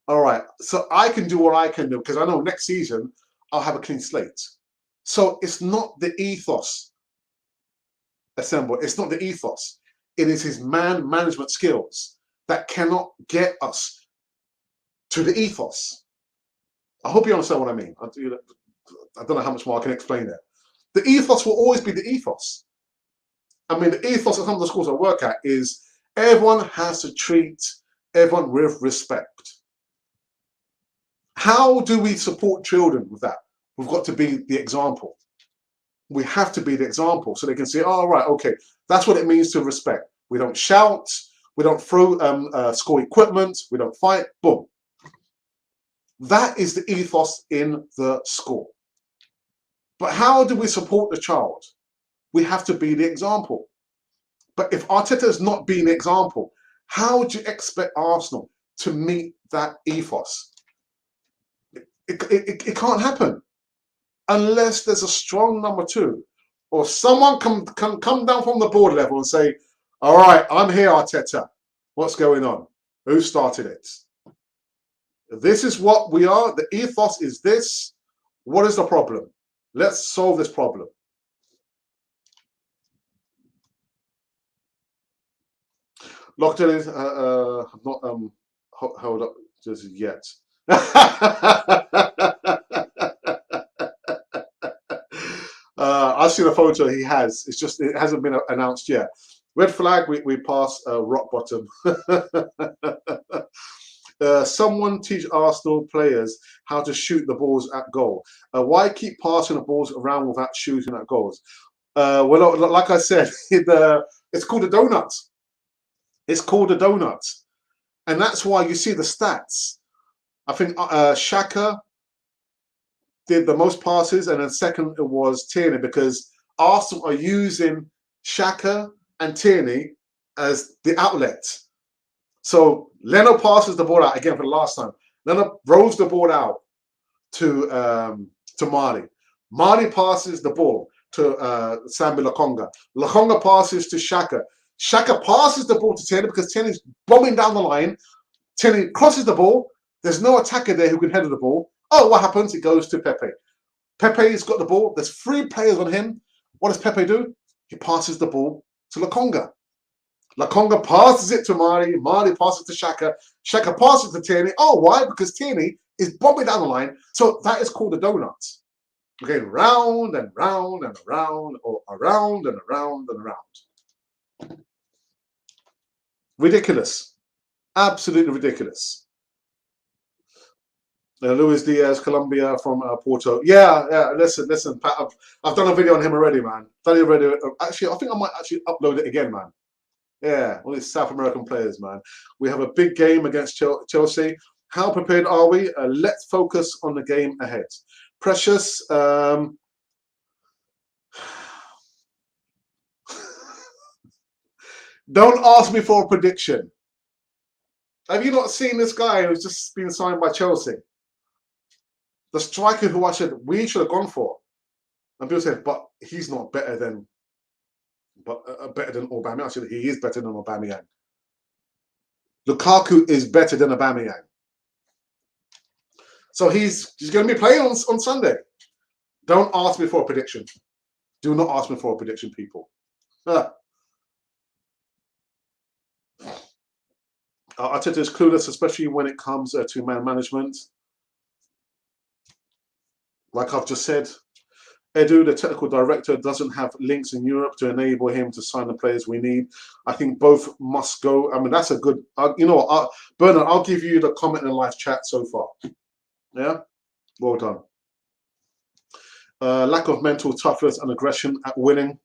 [SPEAKER 1] All right, so I can do what I can do, because I know next season I'll have a clean slate. So it's not the ethos, Assemble. It's not the ethos. It is his man management skills that cannot get us to the ethos. I hope you understand what I mean. I don't know how much more I can explain there. The ethos will always be the ethos. I mean, the ethos of some of the schools I work at is everyone has to treat everyone with respect. How do we support children with that? We've got to be the example. We have to be the example so they can say, oh, right, okay, that's what it means to respect. We don't shout, we don't throw school equipment, we don't fight, boom. That is the ethos in the school. But how do we support the child? We have to be the example. But if Arteta is not being the example, how do you expect Arsenal to meet that ethos? It can't happen unless there's a strong number two, or someone can come down from the board level and say, all right, I'm here, Arteta. What's going on? Who started it? This is what we are. The ethos is this. What is the problem? Let's solve this problem. Lockdown is not held up just yet. I've seen a photo he has. It's just it hasn't been announced yet. Red flag. We pass rock bottom. Someone teach Arsenal players how to shoot the balls at goal. Why keep passing the balls around without shooting at goals? Well, like I said, it's called a donut. It's called a donut. And that's why you see the stats. I think Xhaka did the most passes, and then second it was Tierney, because Arsenal are using Xhaka and Tierney as the outlet. So Leno passes the ball out again for the last time. Leno rolls the ball out to Marley. Marley passes the ball to Sambi Lokonga. Lokonga passes to Xhaka. Xhaka passes the ball to Tierney because Tierney's bombing down the line. Tierney crosses the ball. There's no attacker there who can header the ball. Oh, what happens? It goes to Pepe. Pepe's got the ball. There's 3 players on him. What does Pepe do? He passes the ball to Lokonga. Lokonga passes it to Marley. Marley passes to Xhaka. Xhaka passes to Tierney. Oh, why? Because Tierney is bombing down the line. So that is called a donut. We're going round and round and around, or around and around and around. Ridiculous. Absolutely ridiculous. Luis Diaz, Colombia from Porto. Yeah. Listen, Pat. I've done a video on him already, man. Actually, I think I might actually upload it again, man. Yeah, all these South American players, man. We have a big game against Chelsea. How prepared are we? Let's focus on the game ahead. Precious. Don't ask me for a prediction. Have you not seen this guy who's just been signed by Chelsea? The striker who we should have gone for. And people said, but he's not better than Aubameyang. Actually, he is better than Aubameyang. Lukaku is better than Aubameyang. So he's going to be playing on Sunday. Don't ask me for a prediction. Do not ask me for a prediction, people. Arteta is clueless, especially when it comes to man management. Like I've just said, Edu, the technical director, doesn't have links in Europe to enable him to sign the players we need. I think both must go. I mean, that's a good, you know what, Bernard, I'll give you the comment in the live chat so far. Yeah? Well done. Lack of mental toughness and aggression at winning.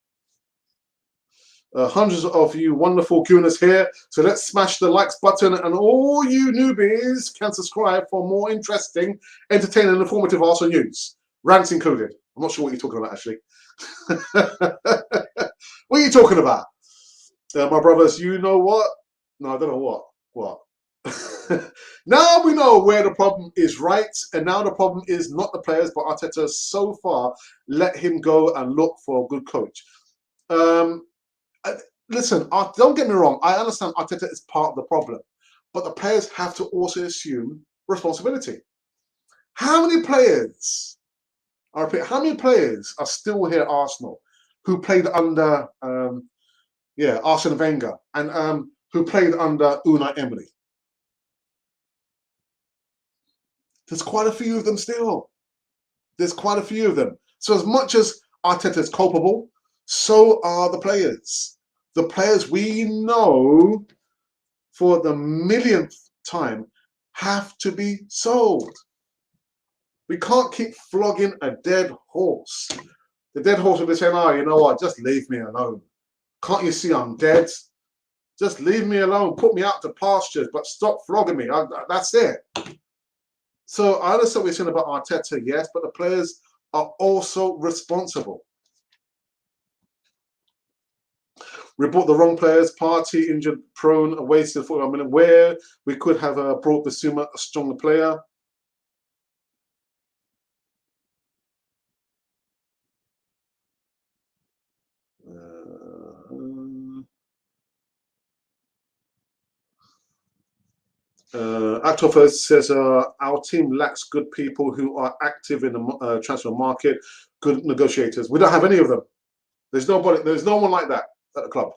[SPEAKER 1] Hundreds of you wonderful gooners here. So let's smash the likes button, and all you newbies can subscribe for more interesting, entertaining, and informative Arsenal news. Rants included. I'm not sure what you're talking about, actually. What are you talking about? My brothers, you know what? No, I don't know what. What? Now we know where the problem is, right? And now the problem is not the players, but Arteta so far let him go and look for a good coach. Um, Listen, don't get me wrong. I understand Arteta is part of the problem, but the players have to also assume responsibility. How many players? I repeat, how many players are still here at Arsenal who played under Arsene Wenger and who played under Unai Emery? There's quite a few of them still. There's quite a few of them. So as much as Arteta is culpable, so are the players. The players we know for the millionth time have to be sold. We can't keep flogging a dead horse. The dead horse will be saying, oh, you know what, just leave me alone. Can't you see I'm dead? Just leave me alone. Put me out to pastures, but stop flogging me. That's it. So I understand what you're saying about Arteta, yes, but the players are also responsible. We brought the wrong players, Party injured prone, wasted 41 million, where we could have brought Bissouma, a stronger player. Actual First says our team lacks good people who are active in the transfer market, good negotiators. We don't have any of them. There's nobody. There's no one like that at the club.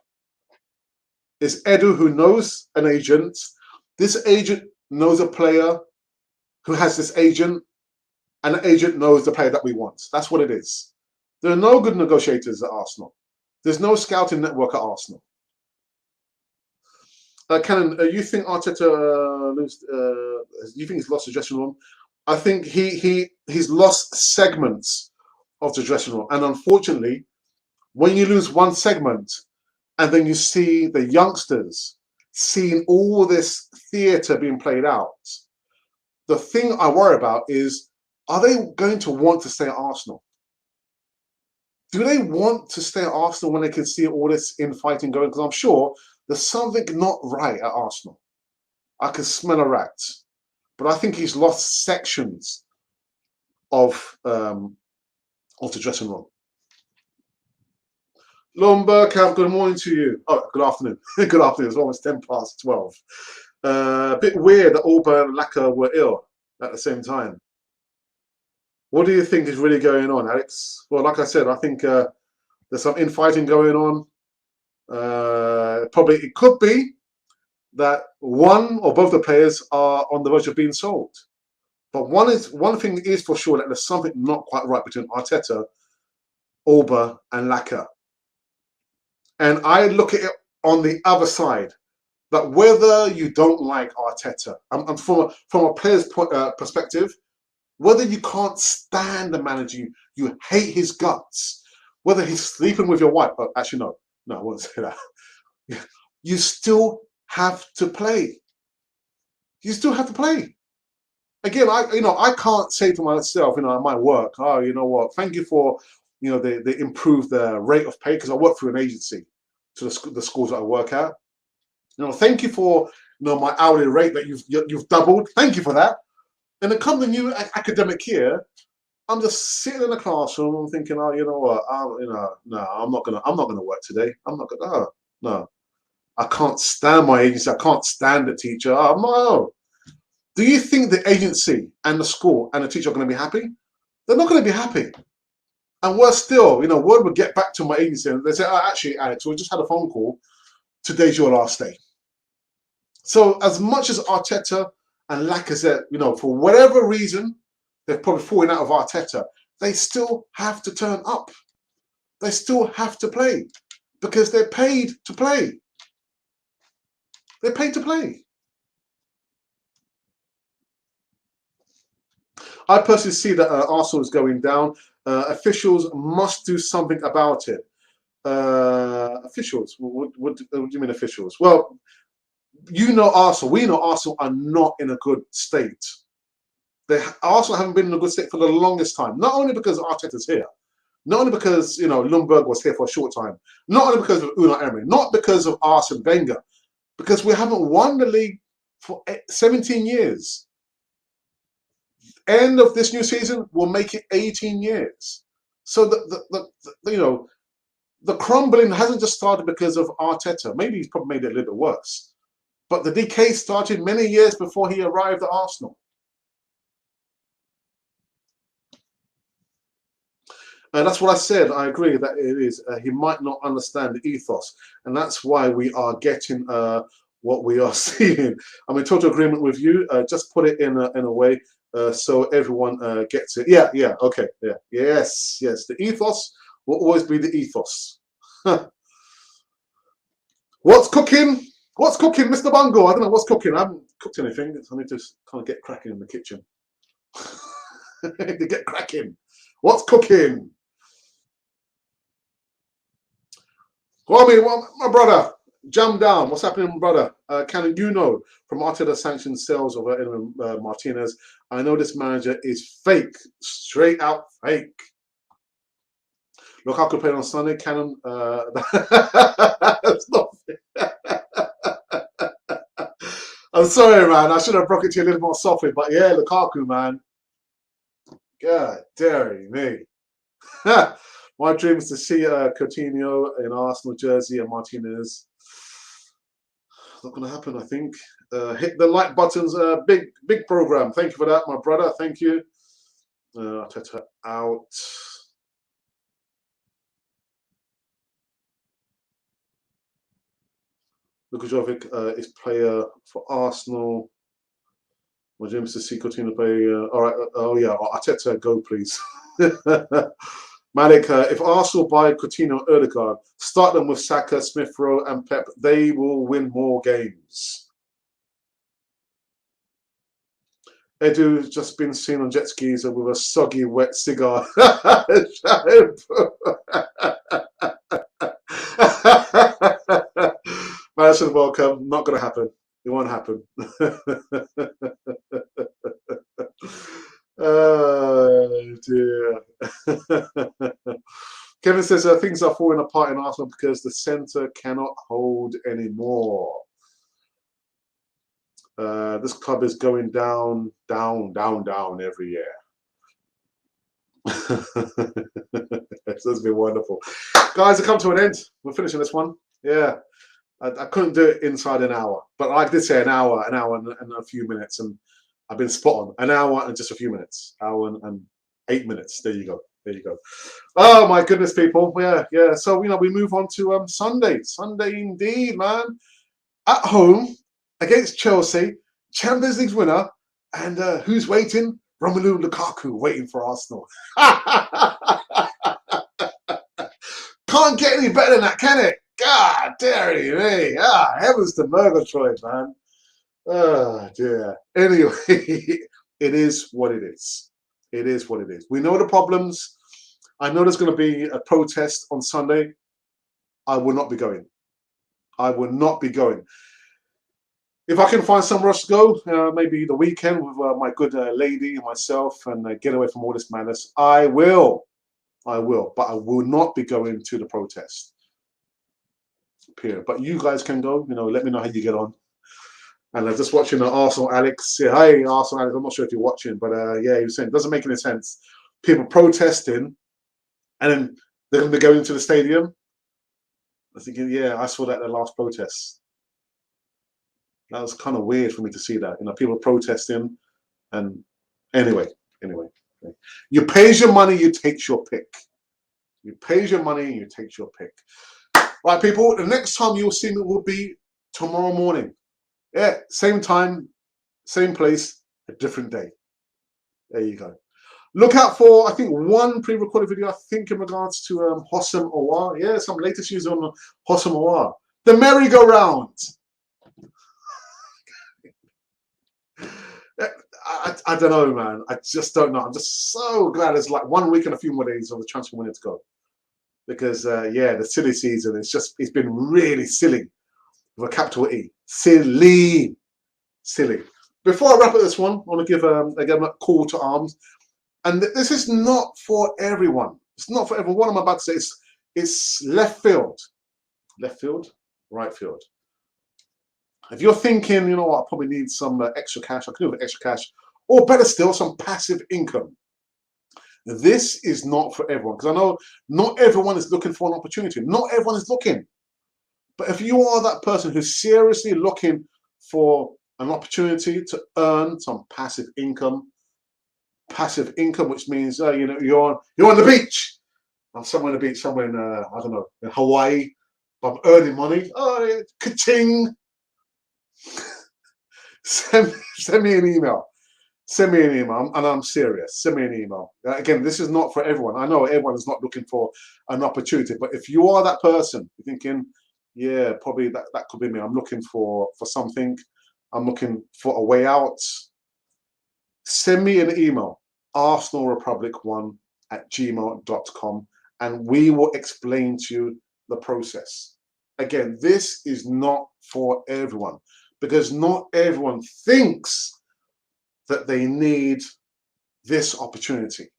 [SPEAKER 1] It's Edu who knows an agent. This agent knows a player who has this agent, and the agent knows the player that we want. That's what it is. There are no good negotiators at Arsenal. There's no scouting network at Arsenal. Cannon, you think Arteta you think he's lost the dressing room? I think he's lost segments of the dressing room, and unfortunately, when you lose one segment, and then you see the youngsters seeing all this theatre being played out, the thing I worry about is, are they going to want to stay at Arsenal? Do they want to stay at Arsenal when they can see all this infighting going? Because I'm sure there's something not right at Arsenal. I can smell a rat. But I think he's lost sections of the dressing room. Lomberkamp, good morning to you. Oh, good afternoon. Good afternoon. It's almost 12:10. A bit weird that Ødegaard and Lacazette were ill at the same time. What do you think is really going on, Alex? Well, like I said, I think there's some infighting going on. Probably it could be that one or both the players are on the verge of being sold. But one thing is for sure, that there's something not quite right between Arteta, Ødegaard, and Lacazette. And I look at it on the other side, that whether you don't like Arteta, and from a player's perspective, whether you can't stand the manager, you hate his guts, whether he's sleeping with your wife, actually no, I won't say that. You still have to play. You still have to play. Again, I can't say to myself, at my work, oh, you know what, thank you for, they improved the rate of pay, because I work through an agency to the schools that I work at. Thank you for, my hourly rate that you've doubled. Thank you for that. And then come the new academic year, I'm just sitting in the classroom. I'm thinking, oh, you know what? No, I'm not gonna work today. I'm not gonna. No, I can't stand my agency. I can't stand the teacher. No. Do you think the agency and the school and the teacher are going to be happy? They're not going to be happy. And worse still, word would get back to my agency and they say, oh, actually, Alex, we just had a phone call. Today's your last day. So as much as Arteta and Lacazette, for whatever reason, they've probably fallen out of Arteta, they still have to turn up. They still have to play because they're paid to play. They're paid to play. I personally see that Arsenal is going down. Officials must do something about it. Officials? What do you mean officials? Well, Arsenal. We know Arsenal are not in a good state. Arsenal haven't been in a good state for the longest time. Not only because Arteta's here, Not only because, you know, Lundberg was here for a short time, not only because of Unai Emery, not because of Arsene Wenger, because we haven't won the league for 17 years. End of this new season will make it 18 years. So you know, the crumbling hasn't just started because of Arteta. Maybe he's probably made it a little bit worse. But the decay started many years before he arrived at Arsenal. And that's what I said. I agree that it is. He might not understand the ethos. And that's why we are getting what we are seeing. I'm in total agreement with you. Just put it in a way so everyone gets it. Yeah, yeah, okay. Yeah, yes, yes. The ethos will always be the ethos. What's cooking? What's cooking, Mr. Bungo? I don't know what's cooking. I haven't cooked anything. I need to kind of get cracking in the kitchen. I need to get cracking. What's cooking? Kwame, my brother, jam down. What's happening, brother? Can you know from Arteta sanctioned sales of Martinez? I know this manager is fake, straight out fake. Lukaku played on Sunday. Cannon. That's not. I'm sorry, man. I should have broke it to you a little more softly, but yeah, Lukaku, man. God, dare me. My dream is to see Coutinho in Arsenal jersey and Martinez. Not going to happen, I think. Hit the like buttons. Big program. Thank you for that, my brother. Thank you. Arteta out. Lukajovic is player for Arsenal. My dream is to see Coutinho play. All right. Oh yeah. Arteta, go please. Malik, if Arsenal buy Coutinho, Ødegaard, start them with Saka, Smith Rowe, and Pep, they will win more games. Edu's just been seen on jet skis with a soggy, wet cigar. Merson, welcome. Not going to happen. It won't happen. Oh dear. Kevin says things are falling apart in Arsenal because the centre cannot hold anymore. This club is going down, down, down, down every year. This has been wonderful. Guys, I come to an end. We're finishing this one. Yeah. I couldn't do it inside an hour. But I did say an hour and a few minutes. And I've been spot on. An hour and just a few minutes. Hour and 8 minutes. There you go. There you go. Oh, my goodness, people. Yeah, yeah. So, you know, we move on to Sunday. Sunday indeed, man. At home against Chelsea. Champions League winner. And who's waiting? Romelu Lukaku waiting for Arsenal. Can't get any better than that, can it? God, dearie me. Ah, heavens to Murgatroyd, man. Oh, dear. Anyway, it is what it is. It is what it is. We know the problems. I know there's going to be a protest on Sunday. I will not be going. I will not be going. If I can find somewhere else to go, maybe the weekend with my good lady and myself and get away from all this madness, I will. I will. But I will not be going to the protest. Period. But you guys can go. You know, let me know how you get on. And I'm just watching Arsenal Alex. Yeah, hi, Arsenal Alex. I'm not sure if you're watching, but yeah, he was saying it doesn't make any sense. People protesting, and then they're going to be going to the stadium. I'm thinking, yeah, I saw that at the last protest. That was kind of weird for me to see that. You know, people protesting, and anyway. You pays your money, you takes your pick. You pays your money, you takes your pick. Right, people. The next time you'll see me will be tomorrow morning. Yeah, same time, same place, a different day. There you go. Look out for, I think, one pre-recorded video, I think, in regards to Hossam Aouar. Yeah, some latest news on Hossam Aouar. The merry-go-round. I don't know, man. I just don't know. I'm just so glad it's like 1 week and a few more days of the transfer window to go. Because, yeah, the silly season, it's been really silly. With a capital E. Silly. Silly. Before I wrap up this one, I want to give again a call to arms. And this is not for everyone. It's not for everyone. What I'm about to say is it's left field, right field. If you're thinking, you know what, I probably need some extra cash, I could do with extra cash, or better still, some passive income. This is not for everyone, because I know not everyone is looking for an opportunity. Not everyone is looking. But if you are that person who's seriously looking for an opportunity to earn some passive income, which means you know, you're on the beach. I'm somewhere on the beach, somewhere in I don't know, in Hawaii. But I'm earning money. Oh, ka-ching! Send me an email. Send me an email, and I'm serious. Send me an email. Again, this is not for everyone. I know everyone is not looking for an opportunity, but if you are that person, you're thinking, yeah, probably that could be me. I'm looking for something. I'm looking for a way out. Send me an email, arsenalrepublic1@gmail.com, and we will explain to you the process. Again, this is not for everyone, because not everyone thinks that they need this opportunity.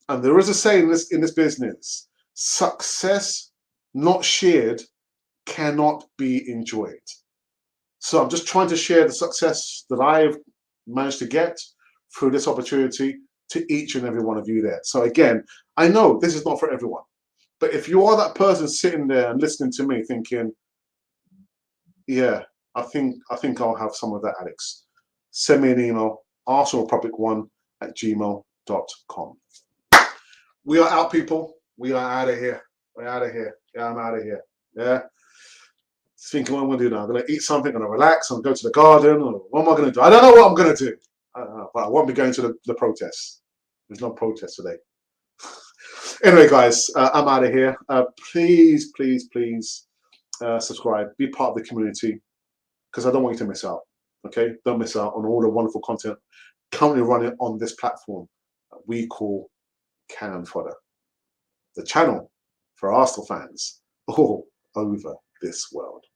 [SPEAKER 1] And there is a saying in this business: success not shared cannot be enjoyed. So I'm just trying to share the success that I've managed to get through this opportunity to each and every one of you there. So again, I know this is not for everyone, but if you are that person sitting there and listening to me thinking, yeah, I think I'll have some of that, Alex, send me an email, arsenalrepublic1@gmail.com. We are out, people. We are out of here. We're out of here. Yeah, I'm out of here. Yeah. Thinking what I'm going to do now. I'm going to eat something, I'm going to relax, I'm going to go to the garden, or what am I going to do? I don't know what I'm going to do. I don't know, but I won't be going to the protest. There's no protest today. Anyway, guys, I'm out of here. Please subscribe. Be part of the community, because I don't want you to miss out. Okay? Don't miss out on all the wonderful content currently running on this platform that we call Cannon Fodder, the channel for Arsenal fans all over this world.